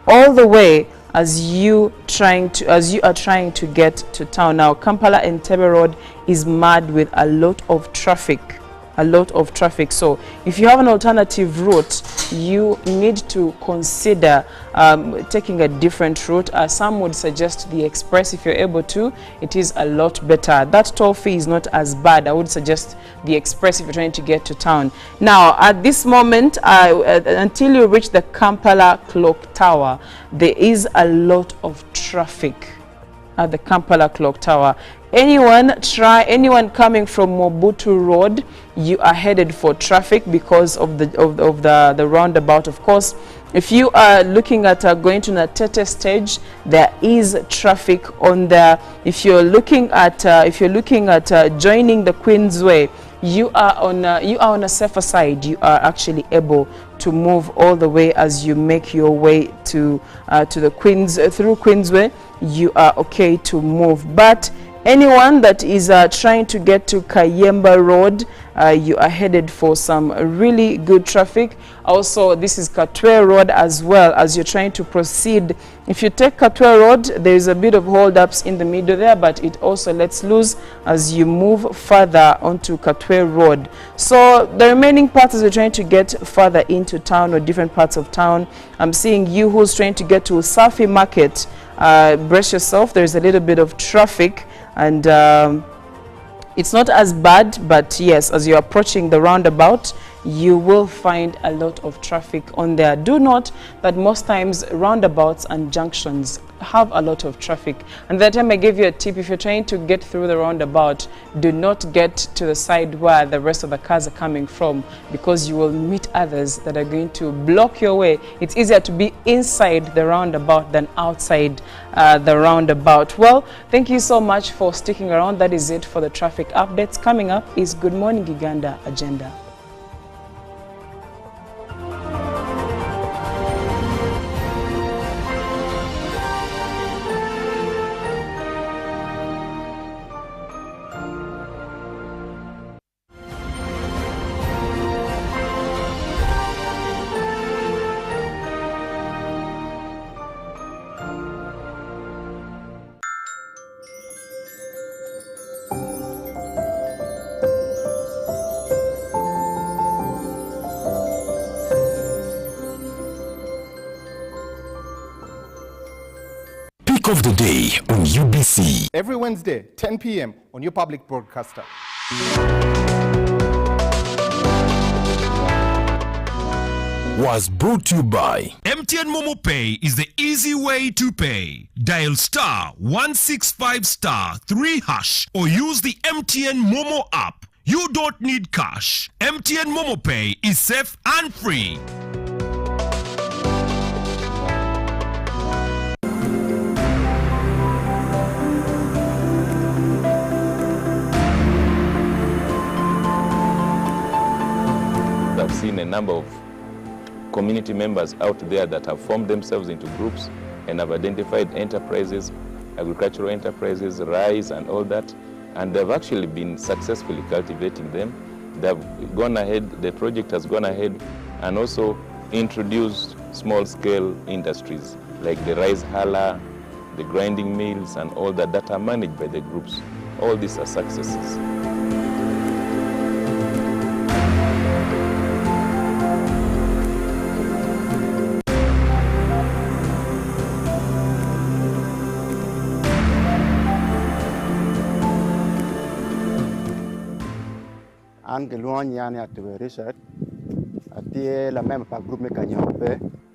all the way as you are trying to get to town. Now Kampala Entebbe Road is mad with a lot of traffic. So if you have an alternative route, you need to consider taking a different route. Some would suggest the express if you're able to. It is a lot better. That toll fee is not as bad. I would suggest the express if you're trying to get to town. Now at this moment, until you reach the Kampala Clock Tower, there is a lot of traffic at the Kampala Clock Tower. Anyone coming from Mobutu Road, you are headed for traffic because of the roundabout. Of course, if you are looking at going to Natete Stage, there is traffic on there. If you're looking at joining the Queensway, you are on a safer side. You are actually able to move all the way as you make your way to the through Queensway. You are okay to move. But anyone that is trying to get to Kayemba Road, you are headed for some really good traffic. Also, this is Katwe Road as well as you're trying to proceed. If you take Katwe Road, there is a bit of hold-ups in the middle there, but it also lets loose as you move further onto Katwe Road. So the remaining parts as you're trying to get further into town or different parts of town, I'm seeing you who's trying to get to Safi Market. Brace yourself, there's a little bit of traffic. And it's not as bad, but yes, as you're approaching the roundabout, you will find a lot of traffic on there. Do note that most times roundabouts and junctions have a lot of traffic. And that time I gave you a tip: if you're trying to get through the roundabout, do not get to the side where the rest of the cars are coming from, because you will meet others that are going to block your way. It's easier to be inside the roundabout than outside the roundabout. Well, thank you so much for sticking around. That is it for the traffic updates. Coming up is Good Morning Uganda agenda. Of the day on UBC. Every Wednesday, 10 p.m. on your public broadcaster. was brought to you by MTN Momo Pay is the easy way to pay. Dial star 165 star 3 hash or use the MTN Momo app. You don't need cash. MTN Momo Pay is safe and free. I've seen a number of community members out there that have formed themselves into groups and have identified enterprises, agricultural enterprises, rice and all that, and they've actually been successfully cultivating them. They've gone ahead, the project has gone ahead and also introduced small-scale industries like the rice huller, the grinding mills and all that are managed by the groups. All these are successes.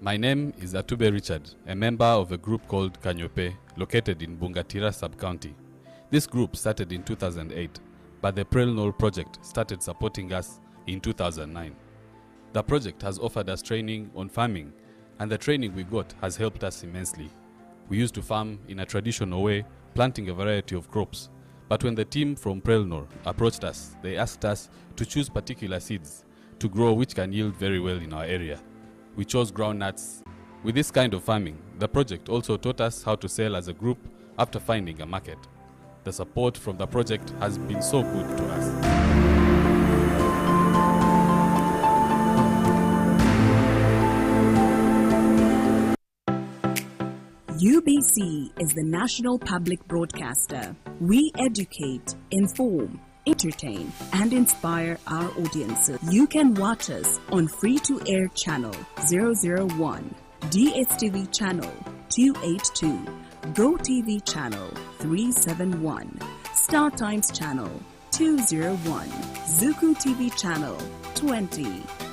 My name is Atube Richard, a member of a group called Kanyope, located in Bungatira sub-county. This group started in 2008, but the Prelnol project started supporting us in 2009. The project has offered us training on farming, and the training we got has helped us immensely. We used to farm in a traditional way, planting a variety of crops. But when the team from Prelnor approached us, they asked us to choose particular seeds to grow which can yield very well in our area. We chose groundnuts. With this kind of farming, the project also taught us how to sell as a group after finding a market. The support from the project has been so good to us. UBC is the national public broadcaster. We educate, inform, entertain, and inspire our audiences. You can watch us on free-to-air channel 001, DSTV channel 282, GoTV channel 371, Star Times channel 201, Zuku TV channel 20,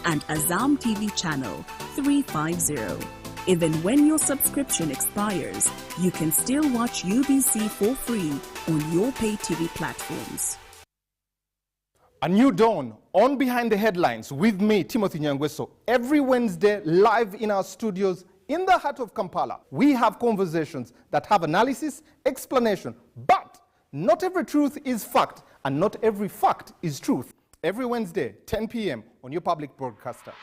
and Azam TV channel 350. Even when your subscription expires, you can still watch UBC for free on your pay TV platforms. A new dawn on Behind the Headlines with me, Timothy Nyangweso. Every Wednesday, live in our studios in the heart of Kampala. We have conversations that have analysis, explanation, but not every truth is fact, and not every fact is truth. Every Wednesday, 10 p.m. on your public broadcaster.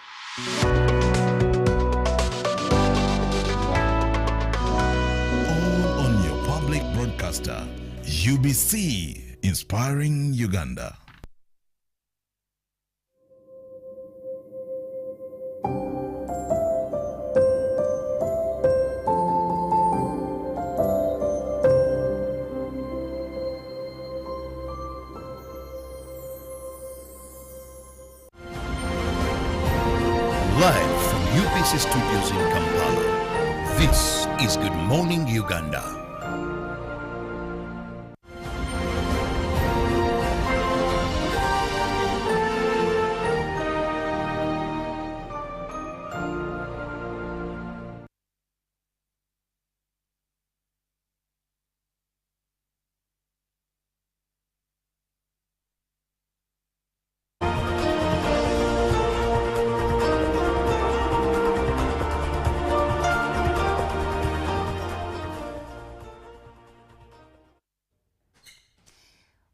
Broadcaster, UBC, inspiring Uganda. Live from UBC Studios in Kampala, this is Good Morning Uganda.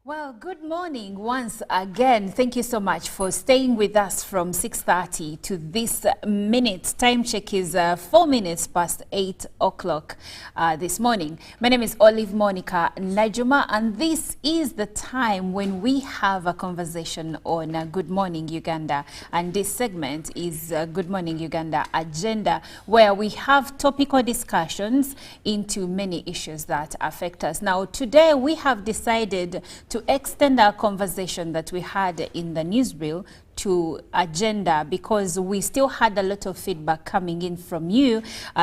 Well, good morning once again. Thank you so much for staying with us from 6:30 to this minute. Time check is 4 minutes past 8 o'clock this morning. My name is Olive Monica Najuma, and this is the time when we have a conversation on Good Morning Uganda. And this segment is Good Morning Uganda Agenda, where we have topical discussions into many issues that affect us. Now, today we have decided to extend our conversation that we had in the newsreel to agenda because we still had a lot of feedback coming in from you.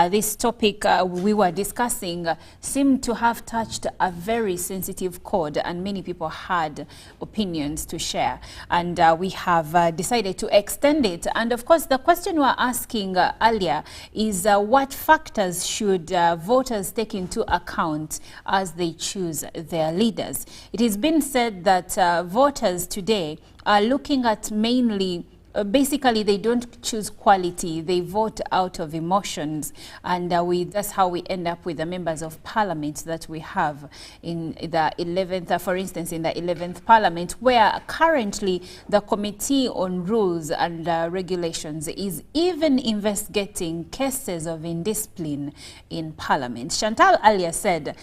This topic we were discussing seemed to have touched a very sensitive chord, and many people had opinions to share. And we have decided to extend it. And of course, the question we're asking earlier is what factors should voters take into account as they choose their leaders? It has been said that voters today are looking at mainly basically they don't choose quality, they vote out of emotions, and that's how we end up with the members of parliament that we have in the 11th, for instance, in the 11th parliament, where currently the Committee on Rules and Regulations is even investigating cases of indiscipline in parliament. Chantal earlier said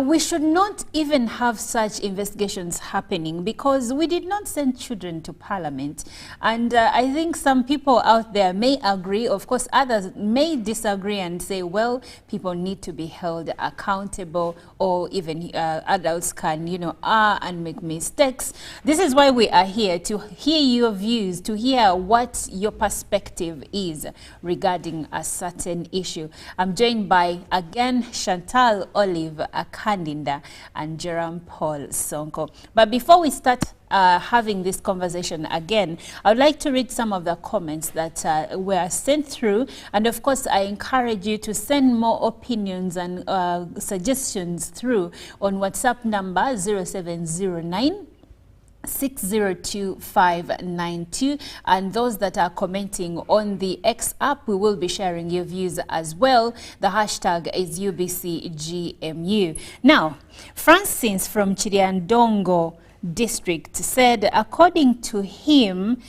we should not even have such investigations happening because we did not send children to parliament, and I think some people out there may agree. Of course, others may disagree and say, well, people need to be held accountable, or even adults can, and make mistakes. This is why we are here, to hear your views, to hear what your perspective is regarding a certain issue. I'm joined by, again, Chantal Olive Akandinda and Jerome Paul Sonko. But before we start having this conversation again, I would like to read some of the comments that were sent through, and of course I encourage you to send more opinions and suggestions through on WhatsApp number 0709 602-592, and those that are commenting on the X app, we will be sharing your views as well. The hashtag is UBCGMU. Now, Francis from Chiriandongo district said, according to him,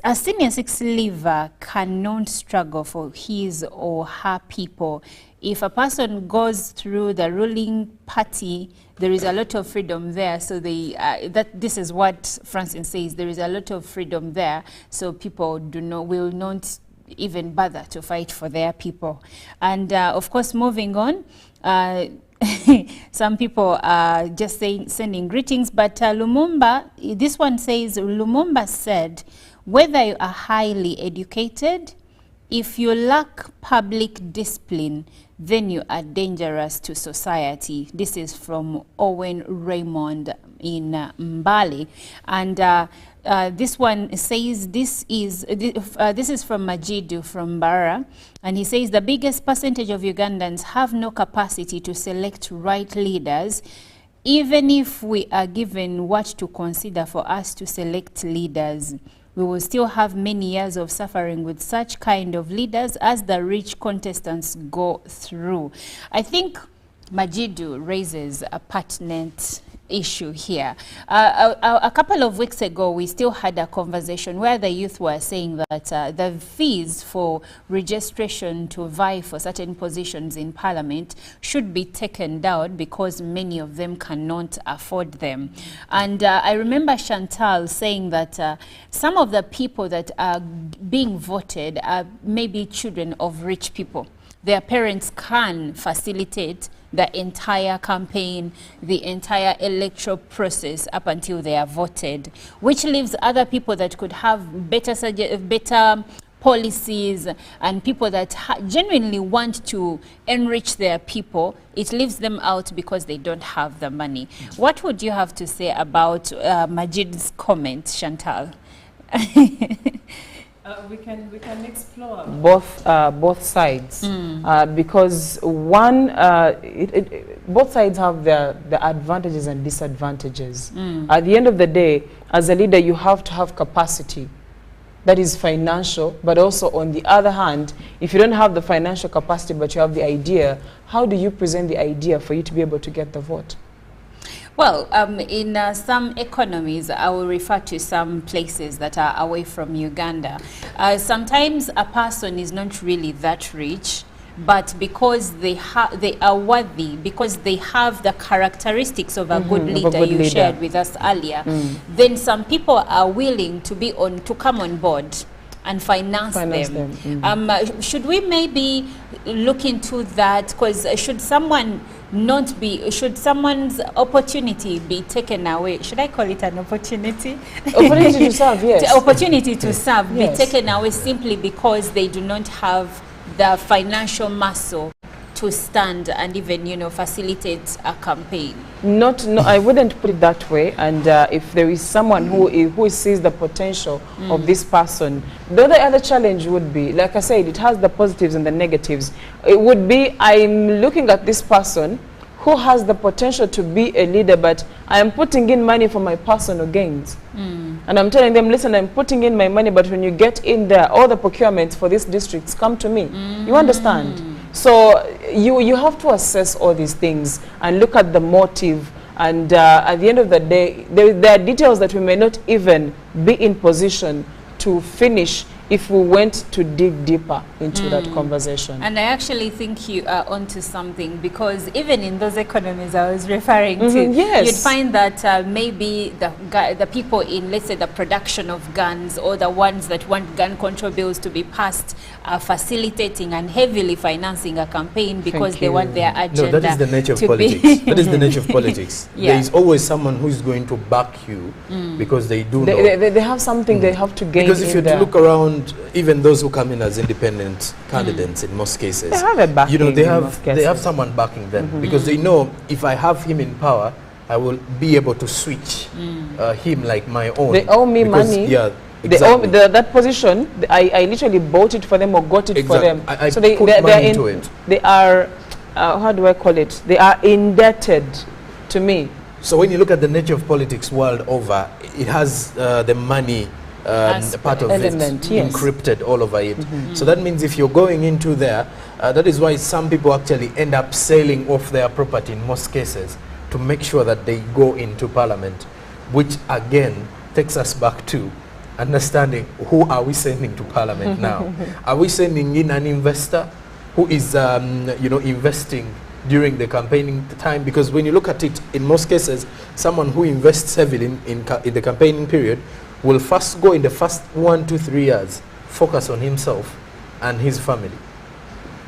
a senior six leaver cannot struggle for his or her people. If a person goes through the ruling party, there is a lot of freedom there. So this is what Francis says. There is a lot of freedom there. So people will not even bother to fight for their people. And of course, moving on, some people are just sending greetings, but Lumumba, this one says, Lumumba said, whether you are highly educated, if you lack public discipline, then you are dangerous to society. This is from Owen Raymond in Mbali. And this one says, this is from Majidu from Bara, and he says the biggest percentage of Ugandans have no capacity to select right leaders. Even if we are given what to consider for us to select leaders, we will still have many years of suffering with such kind of leaders as the rich contestants go through. I think Majidu raises a pertinent issue here. A couple of weeks ago, we still had a conversation where the youth were saying that the fees for registration to vie for certain positions in parliament should be taken down because many of them cannot afford them. And I remember Chantal saying that some of the people that are being voted are maybe children of rich people. Their parents can facilitate the entire campaign, the entire electoral process up until they are voted, which leaves other people that could have better policies and people that genuinely want to enrich their people. It leaves them out because they don't have the money. What would you have to say about Majid's comment, Chantal? We can explore both sides because one both sides have the advantages and disadvantages. At the end of the day, as a leader, you have to have capacity that is financial, but also on the other hand, if you don't have the financial capacity but you have the idea, how do you present the idea for you to be able to get the vote? Well, in some economies, I will refer to some places that are away from Uganda. Sometimes a person is not really that rich, but because they are worthy, because they have the characteristics of a good leader you shared with us earlier, then some people are willing to come on board and finance them. Should we maybe look into that? Because should someone's opportunity be taken away? Should I call it an opportunity? Opportunity to serve, yes. The opportunity to serve Yes. be taken away simply because they do not have the financial muscle to stand and even, you know, facilitate a campaign? No, I wouldn't put it that way. And if there is someone who sees the potential of this person, the other challenge would be, like I said, it has the positives and the negatives. It would be, I'm looking at this person who has the potential to be a leader, but I am putting in money for my personal gains. And I'm telling them, listen, I'm putting in my money, but when you get in there, all the procurements for these districts come to me. You understand? So you have to assess all these things and look at the motive. And at the end of the day, there are details that we may not even be in position to finish if we went to dig deeper into that conversation. And I actually think you are onto something, because even in those economies I was referring to, yes. you'd find that maybe the people in, let's say, the production of guns, or the ones that want gun control bills to be passed, are facilitating and heavily financing a campaign because they want their agenda. No, that is the nature of politics. That is the nature of politics. Yeah. There is always someone who is going to back you because they do know. They have something they have to gain. Because if you there. look around, even those who come in as independent candidates, in most cases, they have a backing, you know, they have someone backing them, because they know if I have him in power, I will be able to switch him like my own. They owe me money. Yeah, exactly. That position, I literally bought it for them or got it for them. I so they put money into it. They are, how do I call it? They are indebted to me. So when you look at the nature of politics world over, it has the money part of element, it yes. encrypted all over it. So that means if you're going into there, that is why some people actually end up selling off their property in most cases to make sure that they go into parliament, which again takes us back to understanding who are we sending to parliament now. Are we sending in an investor who is you know, investing during the campaigning time? Because when you look at it, in most cases, someone who invests heavily in the campaigning period will first go in the first 1 to 3 years, focus on himself and his family.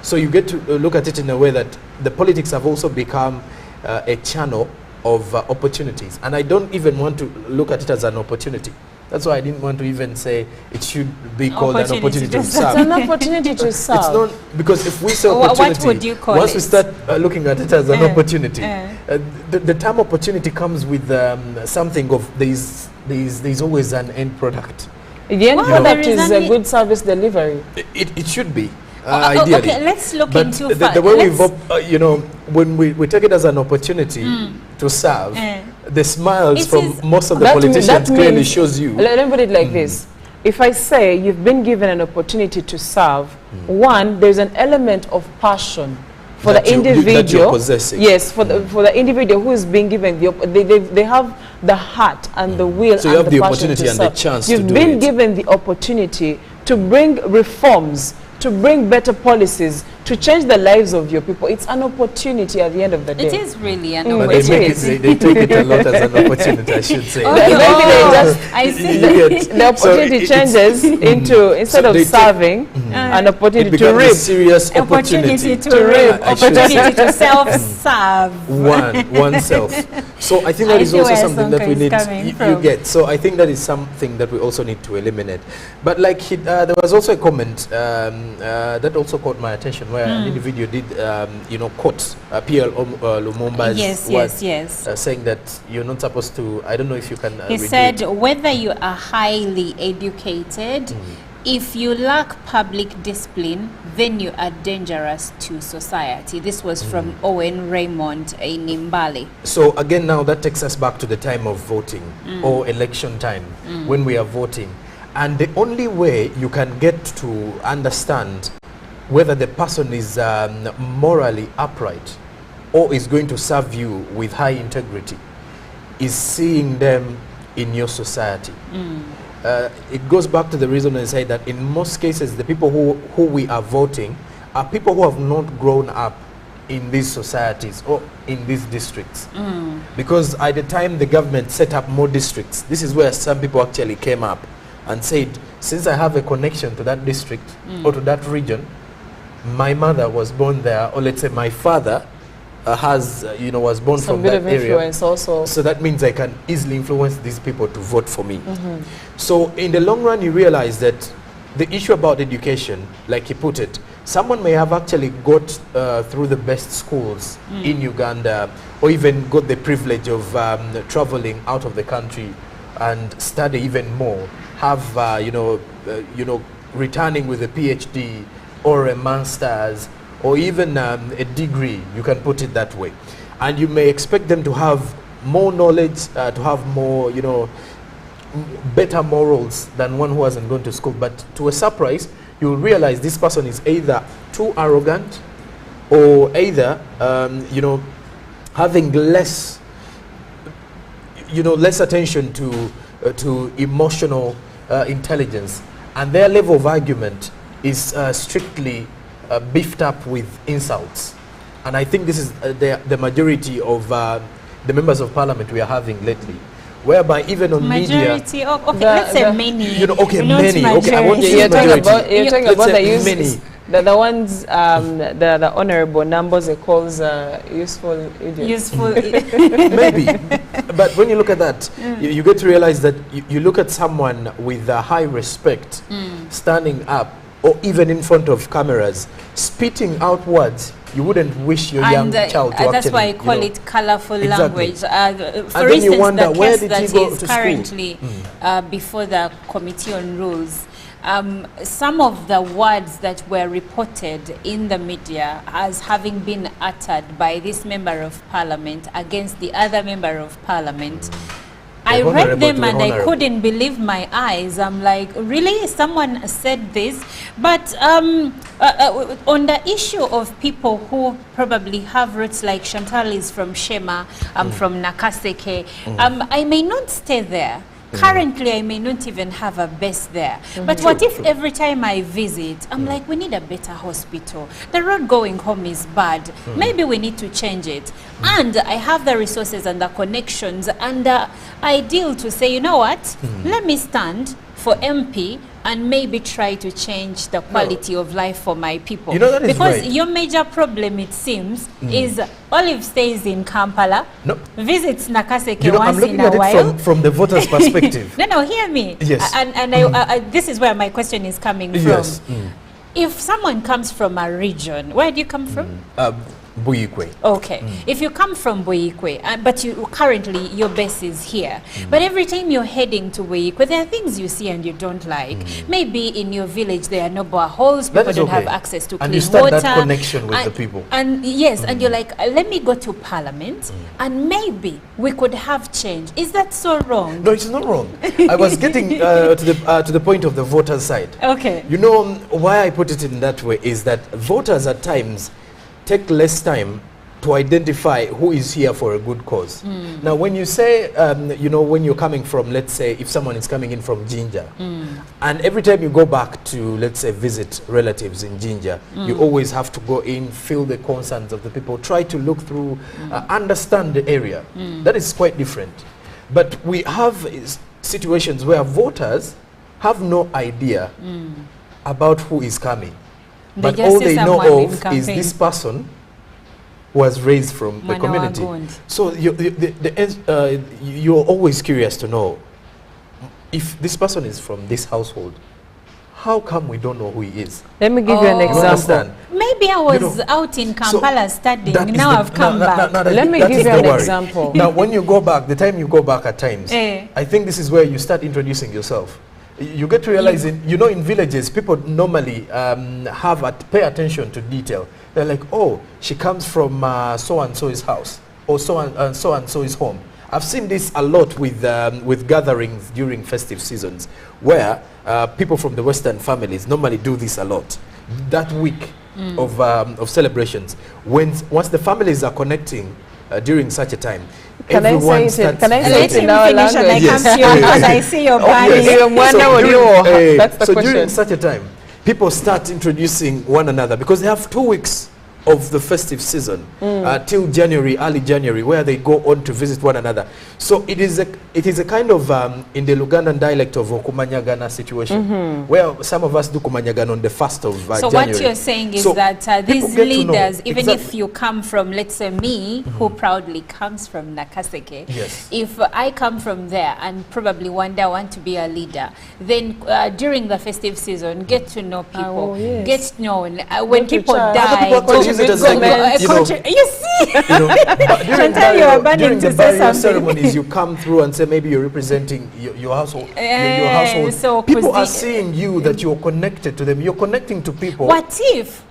So you get to look at it in a way that the politics have also become a channel of opportunities. And I don't even want to look at it as an opportunity. That's why I didn't want to even say it should be called an opportunity to serve. It's an opportunity to serve. It's not, because if we say opportunity, what would you call once it? we start looking at it as an opportunity, the term opportunity comes with something of there's always an end product. The end product is a good service delivery. It should be. Ideally. Okay, let's look but into the way we've, you know, when we take it as an opportunity to serve, the smiles from most of the politicians clearly shows you. Let me put it like this. If I say you've been given an opportunity to serve, one, there's an element of passion for the individual. That you're possessing. Yes, for the individual who is being given they have the heart and the will, so and you have the passion opportunity to and serve. the chance You've to do been it. given the opportunity to bring reforms, to bring better policies, to change the lives of your people. It's an opportunity at the end of the day. It is really an But opportunity. they take it a lot as an opportunity, I should say. I see. The opportunity changes into, instead of serving, an opportunity to reap. A serious opportunity to reap. Opportunity to self-serve. Oneself. So I think that is also something that we need. You get. So I think that is something that we also need to eliminate. But like there was also a comment that also caught my attention, where an individual did, you know, quote P.L. Lumumba's words, saying that you're not supposed to, I don't know if you can He said, whether you are highly educated, if you lack public discipline, then you are dangerous to society. This was from Owen Raymond in Mbale. So again, now that takes us back to the time of voting or election time when we are voting. And the only way you can get to understand whether the person is morally upright or is going to serve you with high integrity is seeing them in your society. It goes back to the reason I say that in most cases the people who we are voting are people who have not grown up in these societies or in these districts. Because at the time the government set up more districts, this is where some people actually came up and said, since I have a connection to that district or to that region, my mother was born there, or let's say my father was born from that area. Also. So that means I can easily influence these people to vote for me. So in the long run, you realize that the issue about education, like you put it, someone may have actually got through the best schools in Uganda, or even got the privilege of traveling out of the country and study even more, have returning with a PhD or a master's or even a degree, you can put it that way. And you may expect them to have more knowledge, to have more, better morals than one who hasn't gone to school. But to a surprise, you will realize this person is either too arrogant or either, having less attention to emotional intelligence. And their level of argument is strictly beefed up with insults. And I think this is the majority of the members of parliament we are having lately, whereby even on majority media, let's say many, many, okay, I want to you're talking about the many. use the ones the honorable numbers it calls useful idiots. Maybe, but when you look at that, you get to realize that you look at someone with high respect standing up or even in front of cameras spitting out words you wouldn't wish your young child to that's actually, why I call it colorful language. For and instance, wonder, the where case did that he go is to currently before the Committee on Rules, some of the words that were reported in the media as having been uttered by this member of parliament against the other member of parliament, I read them and I couldn't believe my eyes. I'm like, really? Someone said this? But on the issue of people who probably have roots, like Chantal is from Shema, I'm from Nakaseke, I may not stay there. Currently, I may not even have a base there. But what if every time I visit, I'm like, we need a better hospital. The road going home is bad. Maybe we need to change it. And I have the resources and the connections and the ideal to say, you know what, let me stand for MP and maybe try to change the quality of life for my people. You know, that is because right. your major problem, it seems, is Olive stays in Kampala, visits Nakaseke once in a while. I'm looking at it from the voter's perspective. No, hear me. Yes. And this is where my question is coming from. Yes. If someone comes from a region, where do you come from? Buikwe. Okay. If you come from Buikwe, but currently your base is here, but every time you're heading to Buikwe, there are things you see and you don't like. Maybe in your village there are no boreholes, people don't have access to clean water. And you start that connection with the people. And yes, and you're like, let me go to parliament and maybe we could have change. Is that so wrong? No, it's not wrong. I was getting to the point of the voter side. Okay. You know why I put it in that way is that voters at times take less time to identify who is here for a good cause. Now, when you say, when you're coming from, let's say, if someone is coming in from Jinja, and every time you go back to, let's say, visit relatives in Jinja, you always have to go in, feel the concerns of the people, try to look through, understand the area. That is quite different. But we have situations where voters have no idea about who is coming. But all they know of is this person who was raised from the community. So you're always curious to know if this person is from this household, how come we don't know who he is? Let me give you an example. Maybe I was out in Kampala studying, now I've come back. Let me give you an example. Now, when you go back, the time you go back at times, I think this is where you start introducing yourself. You get to realize, in villages, people normally pay attention to detail. They're like, oh, she comes from so-and-so's house, or so-and-so's home. I've seen this a lot with gatherings during festive seasons, where people from the Western families normally do this a lot. That week of celebrations, once the families are connecting during such a time, Can I say it in our language? I come to you because I see your body. That's the question. During such a time, people start introducing one another because they have 2 weeks of the festive season till January, early January, where they go on to visit one another. So it is a kind of in the Lugandan dialect of Kumanyagana situation, where some of us do Kumanyagana on the 1st of so January. what you're saying is So that these people get to know. leaders, even if Exactly. you come from, let's say me, who proudly comes from Nakaseke, Yes. if I come from there and probably one day I want to be a leader, then during the festive season, get to know people, get known. When people die, People actually use it as you see? During you are burning the to say burial something. ceremonies, you come through and say maybe you're representing your household. Your household. so People are kuzi- seeing you that you're connected to them. You're connecting to people. What if?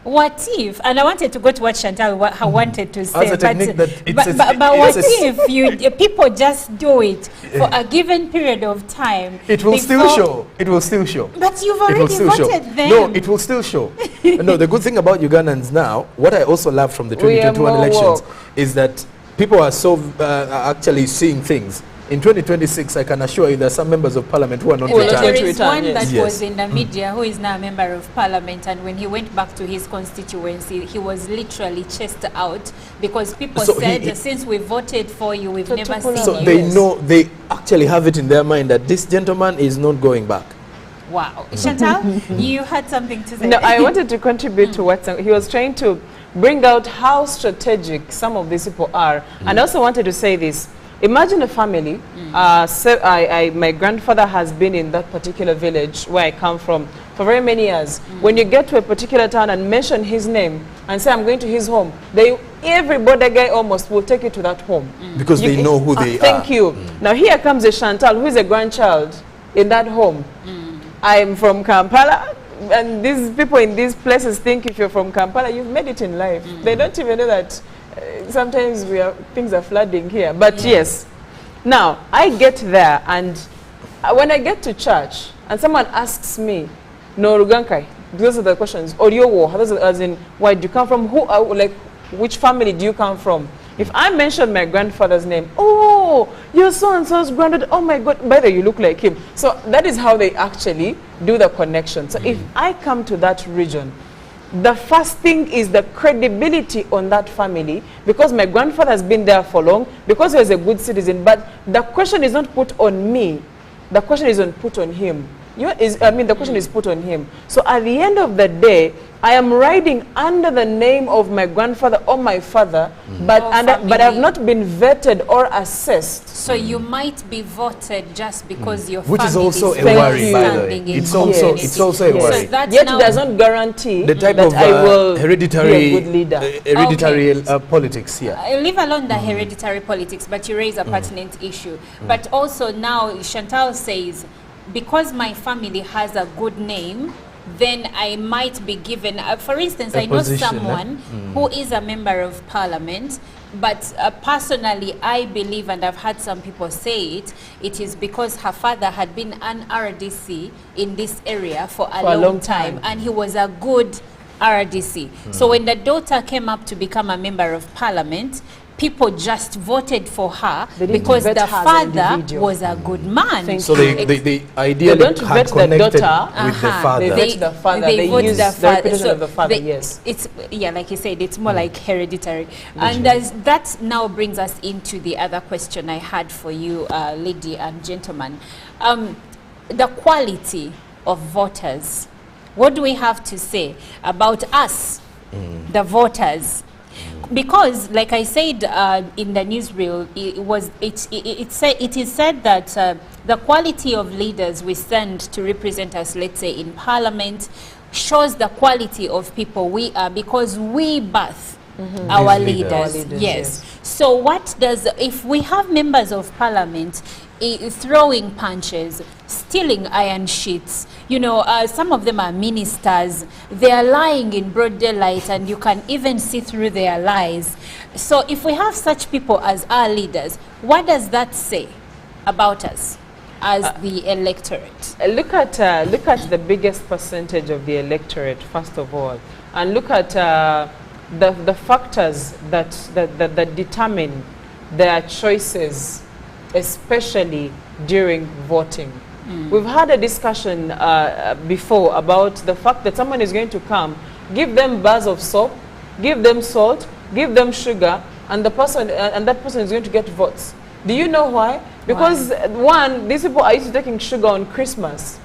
What if? And I wanted to go to what Chantal wanted to say. As a technique that it's but what if you people just do it for a given period of time? It will still show. It will still show. But you've It will already still show. voted them. No, it will still show. No, the good thing about Ugandans now, what I also love from the 2021 elections is that people are so actually seeing things. In 2026, I can assure you there are some members of parliament who are not retired. There is one that Yes. was in the media who is now a member of parliament, and when he went back to his constituency, he was literally chased out because people So said, since we voted for you, we've never seen So you. they know, they actually have it in their mind that this gentleman is not going back. Wow. Chantal, you had something to say. No, I wanted to contribute to what he was trying to bring out how strategic some of these people are. And I also wanted to say this. Imagine a family. My grandfather has been in that particular village where I come from for very many years. When you get to a particular town and mention his name and say, I'm going to his home, every border guy almost will take you to that home. Because they know who they are. Thank you. Now here comes a Chantal who is a grandchild in that home. I'm from Kampala. And these people in these places think if you're from Kampala, you've made it in life. They don't even know that sometimes things are flooding here. But yes, now I get there, and when I get to church and someone asks me, no Rugankai, those are the questions, or as in, where do you come from? Which family do you come from? If I mention my grandfather's name, oh, your so-and-so's granddad, oh my God, by the way, you look like him. So that is how they actually do the connection. So if I come to that region, the first thing is the credibility on that family, because my grandfather has been there for long, because he was a good citizen. But the question is not put on me. The question is put on him. The question is put on him. So at the end of the day, I am riding under the name of my grandfather or my father, but I have not been vetted or assessed. So you might be voted just because your Which family is also a well worry, by the way. standing in It's also a worry. So that Yet now it does not guarantee the type that of I will hereditary, be a good leader. Hereditary politics here. Leave alone the hereditary politics, but you raise a pertinent issue. But also now Chantal says, because my family has a good name, then I might be given, for instance, I know someone who is a member of parliament, but personally I believe, and I've had some people say it is because her father had been an RDC in this area for a long time, and he was a good RDC. So when the daughter came up to become a member of parliament, people just voted for her because the father was a good man. So they ideally had connected with the father. They vet the father. They use the reputation of the father, yes. It's, like you said, it's more like hereditary. And that now brings us into the other question I had for you, lady and gentleman. The quality of voters. What do we have to say about us, the voters? Because, like I said in the newsreel, it is said that the quality of leaders we send to represent us, let's say in parliament, shows the quality of people we are, because we birth our leaders. Yes. So what does, if we have members of parliament throwing punches, stealing iron sheets, some of them are ministers, they are lying in broad daylight and you can even see through their lies. So if we have such people as our leaders, what does that say about us as the electorate? Look at the biggest percentage of the electorate, first of all, and look at the factors that determine their choices, especially during voting. We've had a discussion before about the fact that someone is going to come, give them bars of soap, give them salt, give them sugar, and the person and that person is going to get votes. Do you know why? Because one, these people are used to taking sugar on Christmas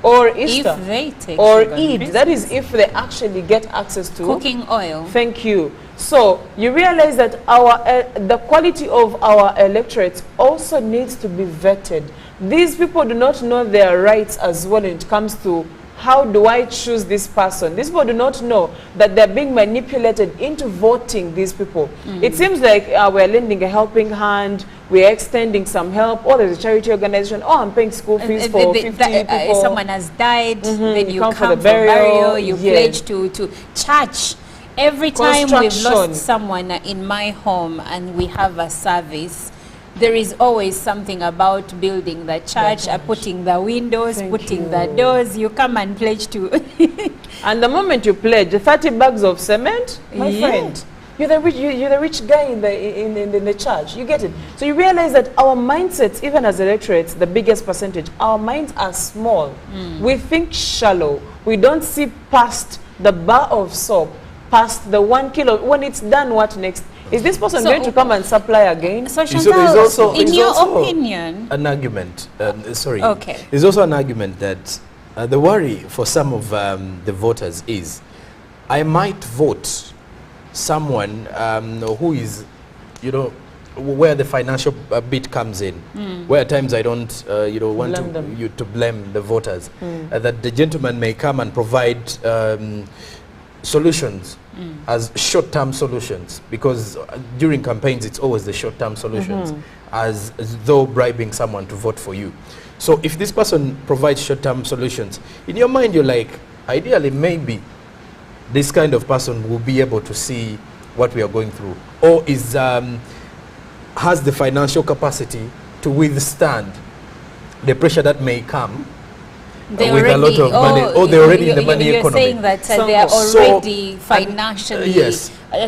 or Easter, if they take or sugar on Eid. Christmas. That is if they actually get access to Cooking oil. Thank you. So you realize that our the quality of our electorates also needs to be vetted. These people do not know their rights as well when it comes to how do I choose this person. These people do not know that they're being manipulated into voting these people. It seems like we're lending a helping hand, we're extending some help, or there's a charity organization, oh, I'm paying school fees for 50 people. Someone has died, then you come come for the burial, you yes. pledge to church. Every time we've lost someone in my home and we have a service, there is always something about building the church, putting the windows, putting the doors. You come and pledge to. And the moment you pledge, 30 bags of cement, my friend, you're the rich guy in the church. You get it. So you realize that our mindsets, even as electorates, the biggest percentage, our minds are small. We think shallow. We don't see past the bar of soap, past the 1 kilo. When it's done, what next? Is this person going to come and supply again? So Chantal, in your opinion, an argument. Sorry. Okay. There's also an argument that the worry for some of the voters is, I might vote someone who is, you know, where the financial bit comes in, where at times I don't, you know, want to blame the voters, that the gentleman may come and provide solutions as short-term solutions, because during campaigns it's always the short-term solutions, as though bribing someone to vote for you. So if this person provides short-term solutions, in your mind you're like, ideally maybe this kind of person will be able to see what we are going through, or is has the financial capacity to withstand the pressure that may come with a lot of money. Oh, they're already in the money economy. You're saying that they are already financially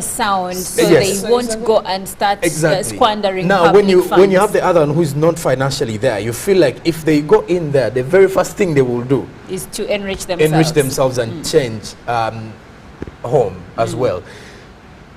sound, so they won't go and start squandering public funds. When you have the other one who is not financially there, you feel like if they go in there, the very first thing they will do is to enrich themselves, and change home as well.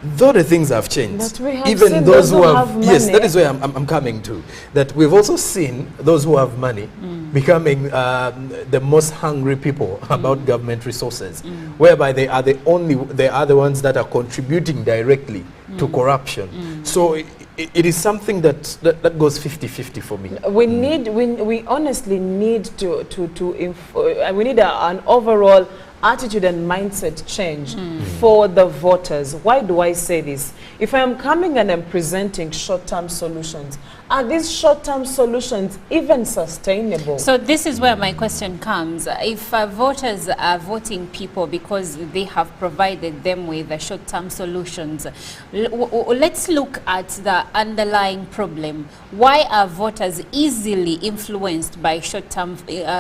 Though the things have changed, even those who have money, yes, that is where I'm coming to. That we've also seen those who have money becoming the most hungry people about government resources, whereby they are the ones that are contributing directly to corruption. So it is something that goes 50-50 for me. We honestly need we need an overall attitude and mindset change for the voters. Why do I say this? If I am coming and I'm presenting short-term solutions, are these short-term solutions even sustainable? So this is where my question comes. If voters are voting people because they have provided them with the short-term solutions, let's look at the underlying problem. Why are voters easily influenced by short-term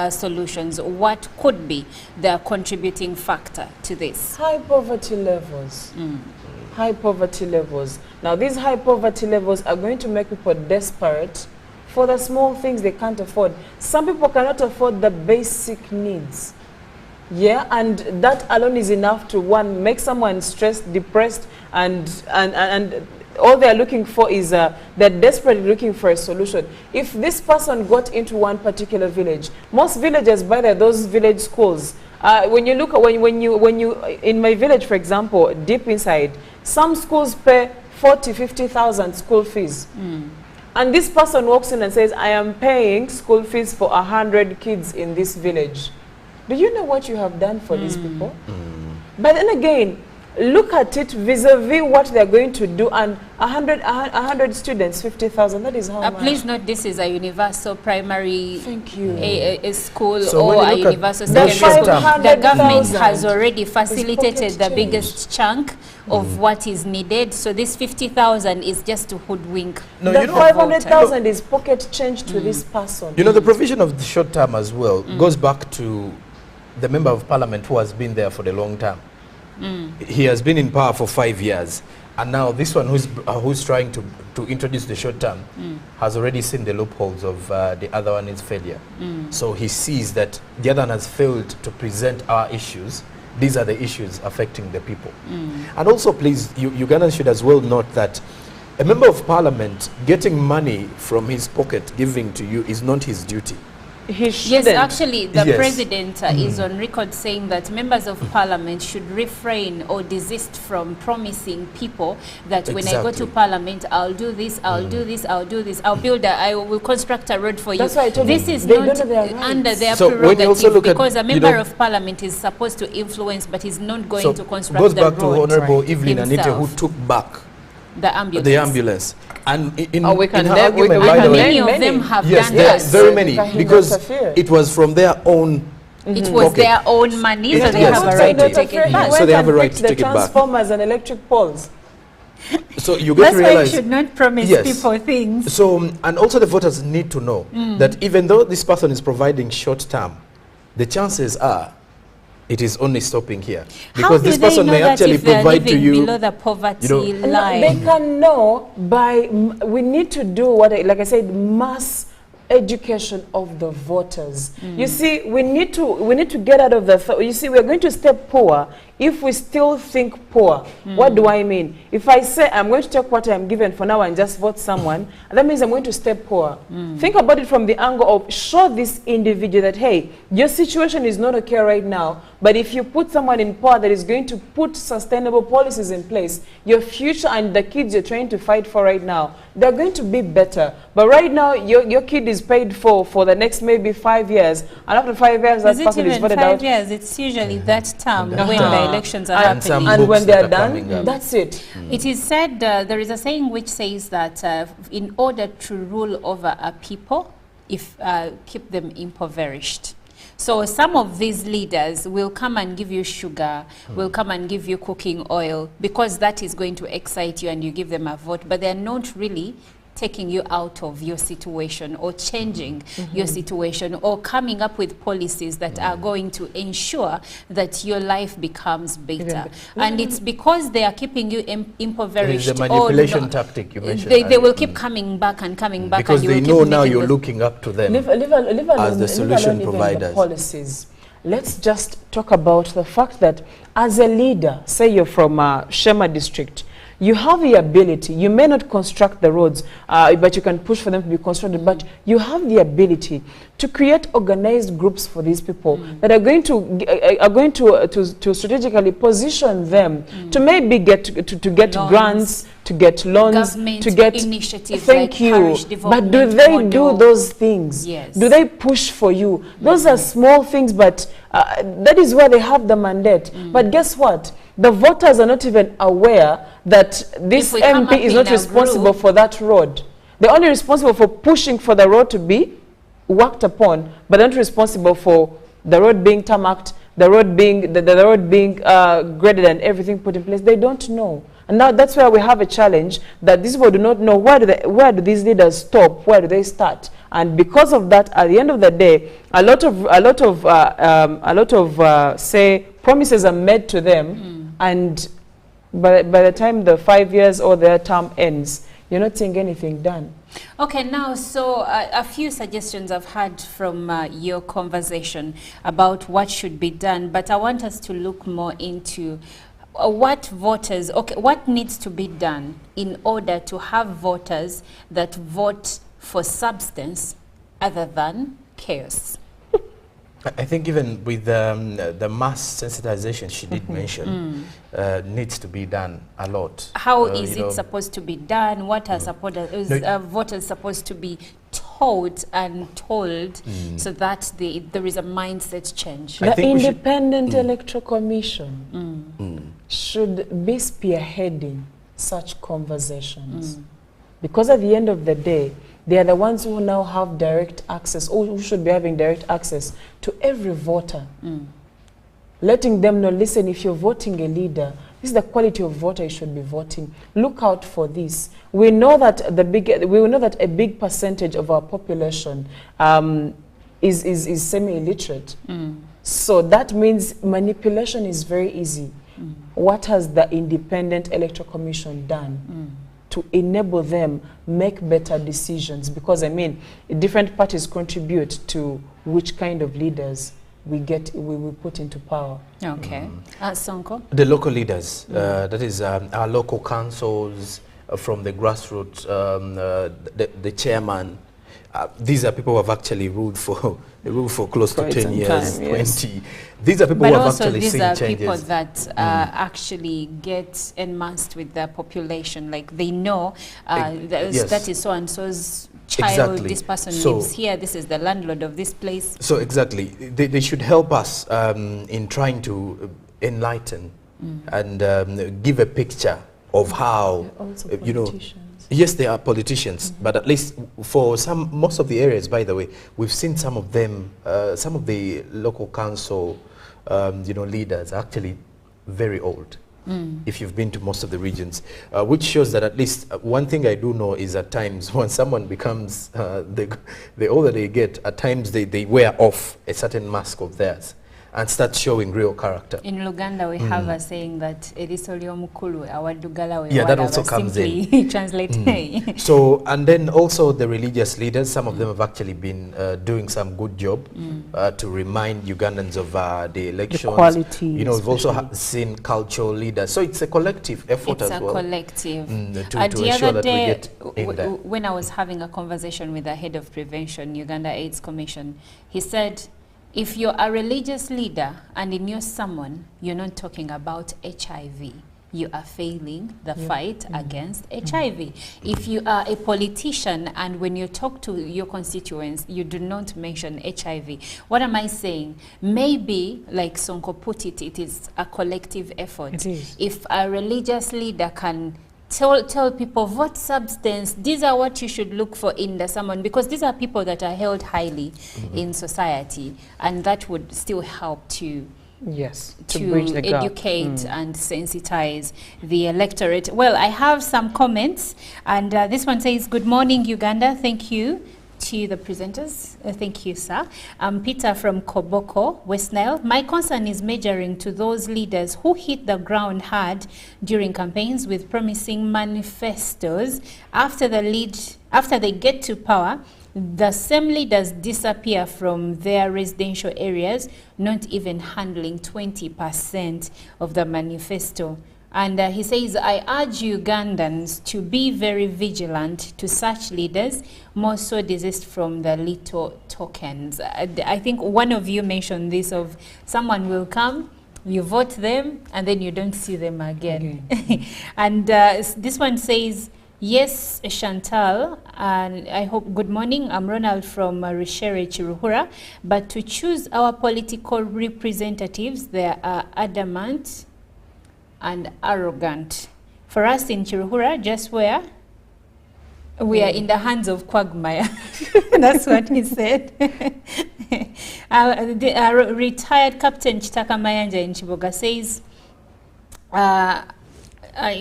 solutions? What could be the contributing factor to this? High poverty levels. High poverty levels. Now these high poverty levels are going to make people desperate for the small things they can't afford. Some people cannot afford the basic needs. Yeah, and that alone is enough to make someone stressed, depressed, and all they're looking for is they're desperately looking for a solution. If this person got into one particular village, most villages, by those village schools, when you look at when you in my village, for example, deep inside, some schools pay 40,000-50,000 school fees, and this person walks in and says, I am paying school fees for 100 kids in this village. Do you know what you have done for these people? But then again, look at it vis-a-vis what they're going to do, and 100 students, 50,000, that is how much. Please note, this is a universal primary a school, so or a universal secondary school. The government has already facilitated the biggest chunk of what is needed, so this 50,000 is just to hoodwink. No, the 500,000 is pocket change to this person. You know, the provision of the short term as well goes back to the member of parliament who has been there for the long term. He has been in power for 5 years, and now this one who's trying to introduce the short term has already seen the loopholes of the other one is failure. So he sees that the other one has failed to present our issues these are the issues affecting the people. And also, please, Ugandans should as well note that a member of parliament getting money from his pocket giving to you is not his duty. Yes, actually, the president is on record saying that members of parliament should refrain or desist from promising people that when I go to parliament, I'll do this, I'll do this, I'll do this, I'll build I will construct a road for you. That's why I told this is not under their prerogative, because a member of parliament is supposed to influence, but he's not going to construct the road. Goes back to Honorable Evelyn Anite, who took back the ambulance. And we can many of them have done that. Very many, because it was from their own it was their own money, so they have a right to take it back. So they have a right to take it back. Transformers and electric poles. So you get to realize, that's why you should not promise people things. So, and also the voters need to know that even though this person is providing short term, the chances are it is only stopping here, because this person may actually provide to you below the poverty line. They can know by we need to do what, like I said, mass education of the voters. You see, we need to get out of the you see, we're going to stay poor if we still think poor. What do I mean? If I say I'm going to take what I'm given for now and just vote someone, that means I'm going to stay poor. Think about it from the angle of show this individual that, hey, your situation is not okay right now, but if you put someone in power that is going to put sustainable policies in place, your future and the kids you're trying to fight for right now, they're going to be better. But right now, your kid is paid for the next maybe 5 years, and after 5 years, that person is voted out. 5 years? It's usually that term when the elections are happening. And when they are done, that's it. It is said, there is a saying which says that in order to rule over a people, keep them impoverished. So some of these leaders will come and give you sugar, will come and give you cooking oil, because that is going to excite you and you give them a vote, but they're not really taking you out of your situation or changing your situation or coming up with policies that are going to ensure that your life becomes better. And it's because they are keeping you impoverished. The manipulation tactic you mentioned. They will keep coming back and coming back. Because and they know now you're looking up to them as the solution providers. The policies. Let's just talk about the fact that as a leader, say you're from Shema district, you have the ability, you may not construct the roads, but you can push for them to be constructed, but you have the ability to create organized groups for these people that are going to strategically position them to maybe get loans, grants, to get loans, to get initiatives. Thank you. But do they do those things? Yes. Do they push for you? Those are small things, but that is where they have the mandate. But guess what? The voters are not even aware that this MP is not responsible for that road. They're only responsible for pushing for the road to be worked upon, but not responsible for the road being tarmacked, the road being graded and everything put in place. They don't know. And now that's where we have a challenge, that these people do not know where do these leaders stop, where do they start. And because of that, at the end of the day, a lot of say promises are made to them, and by the time the 5 years or their term ends, you're not seeing anything done. Okay, now, so a few suggestions I've had from your conversation about what should be done, but I want us to look more into what needs to be done in order to have voters that vote for substance other than chaos. I think even with the mass sensitization she did mention, needs to be done a lot. How is it supposed to be done? What are voters supposed to be taught and told so that there is a mindset change? The Independent Electoral Commission should be spearheading such conversations. Because at the end of the day, they are the ones who now have direct access, or who should be having direct access to every voter. Letting them know, listen, if you're voting a leader, this is the quality of voter you should be voting. Look out for this. We know that a big percentage of our population is semi-illiterate. So that means manipulation is very easy. What has the Independent Electoral Commission done to enable them make better decisions? Because I mean, different parties contribute to which kind of leaders we put into power. Okay. Sonko? The local leaders, that is our local councils, from the grassroots, the chairman. These are people who have actually ruled for close to 10 years, 20. These are people who have actually seen changes. But also these are people that actually get enmasked with the population. Like they know that is so-and-so's child, this person lives here, this is the landlord of this place. So exactly, they should help us in trying to enlighten and give a picture of how, you know, yes, they are politicians, but at least for most of the areas, by the way, we've seen some of them, some of the local council, you know, leaders are actually very old. If you've been to most of the regions, which shows that at least one thing I do know is at times when someone becomes, the older they get, at times they wear off a certain mask of theirs and start showing real character. In Uganda, we have a saying that that also comes in. Translate. So, and then also the religious leaders, some of them have actually been doing some good job to remind Ugandans of the elections. The quality. You know, we've also seen cultural leaders. So it's a collective effort as well. It's a collective. To ensure that we get in there. When I was having a conversation with the head of prevention, Uganda AIDS Commission, he said, if you're a religious leader and in your sermon, you're not talking about HIV, you are failing the fight against HIV. If you are a politician and when you talk to your constituents, you do not mention HIV. What am I saying? Maybe, like Sonko put it, it is a collective effort. It is. If a religious leader can tell people what substance, these are what you should look for in the sermon, because these are people that are held highly in society, and that would still help to bridge the gap. Educate and sensitize the electorate. Well, I have some comments, and this one says, good morning, Uganda. Thank you to the presenters. Thank you, sir. Peter from Koboko, West Nile. My concern is measuring to those leaders who hit the ground hard during campaigns with promising manifestos. After they get to power, the same leaders disappear from their residential areas, not even handling 20% of the manifesto. And he says, I urge Ugandans to be very vigilant to such leaders, more so desist from the little tokens. I think one of you mentioned this of someone will come, you vote them, and then you don't see them again. And this one says, yes, Chantal, and I hope, good morning, I'm Ronald from Rishere Chiruhura, but to choose our political representatives, they are adamant and arrogant. For us in Chiruhura, just where we are in the hands of quagmire. That's what he said. Retired Captain Chitaka Mayanja in Chiboga says,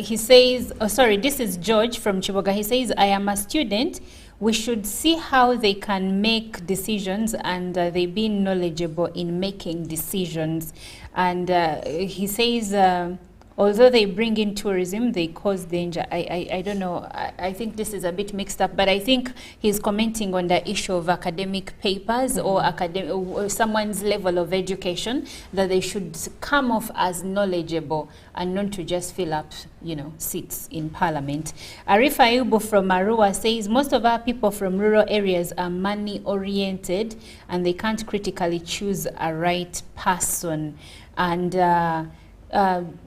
he says, oh sorry, this is George from Chiboga. He says, I am a student. We should see how they can make decisions and they be knowledgeable in making decisions. And he says, although they bring in tourism, they cause danger. I don't know. I think this is a bit mixed up, but I think he's commenting on the issue of academic papers or someone's level of education, that they should come off as knowledgeable and not to just fill up, you know, seats in parliament. Arif Ayubu from Arua says, most of our people from rural areas are money-oriented and they can't critically choose a right person. And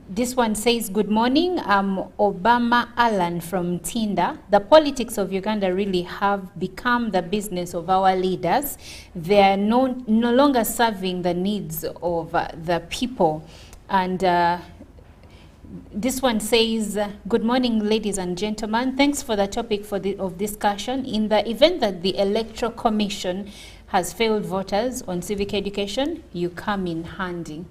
this one says, good morning, I'm Obama Alan from Tinda. The politics of Uganda really have become the business of our leaders. They are no longer serving the needs of the people. And this one says, good morning, ladies and gentlemen. Thanks for the topic of discussion. In the event that the Electoral Commission has failed voters on civic education, you come in handy.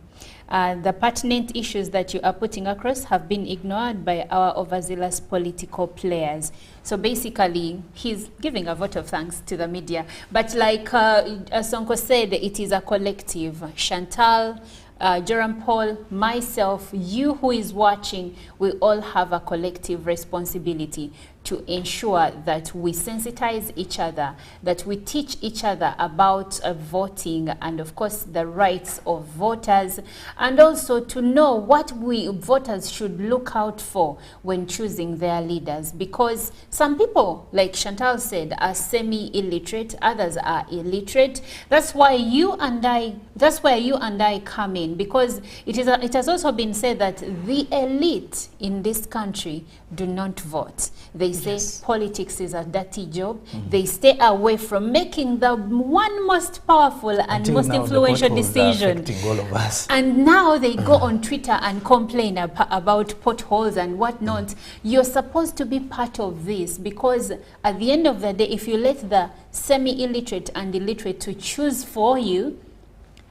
The pertinent issues that you are putting across have been ignored by our overzealous political players. So basically, he's giving a vote of thanks to the media. But like Sonko said, it is a collective. Chantal, Joram Paul, myself, you who is watching, we all have a collective responsibility to ensure that we sensitize each other, that we teach each other about voting and of course the rights of voters, and also to know what we voters should look out for when choosing their leaders, because some people, like Chantal said, are semi-illiterate, others are illiterate. That's why you and I come in, because it has also been said that the elite in this country do not vote. They say politics is a dirty job. They stay away from making the one most powerful and Until most now, influential the decision. affecting all of us. And now they go on Twitter and complain about potholes and whatnot. You're supposed to be part of this, because at the end of the day, if you let the semi-illiterate and illiterate to choose for you,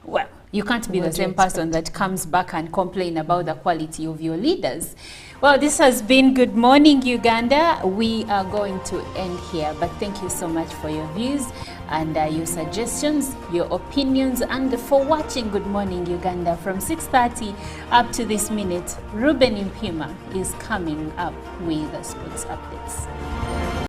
well, you can't be the same person that comes back and complain about the quality of your leaders. Well, this has been Good Morning Uganda. We are going to end here, but thank you so much for your views and your suggestions, your opinions, and for watching Good Morning Uganda from 6:30 up to this minute. Ruben Impima is coming up with the sports updates.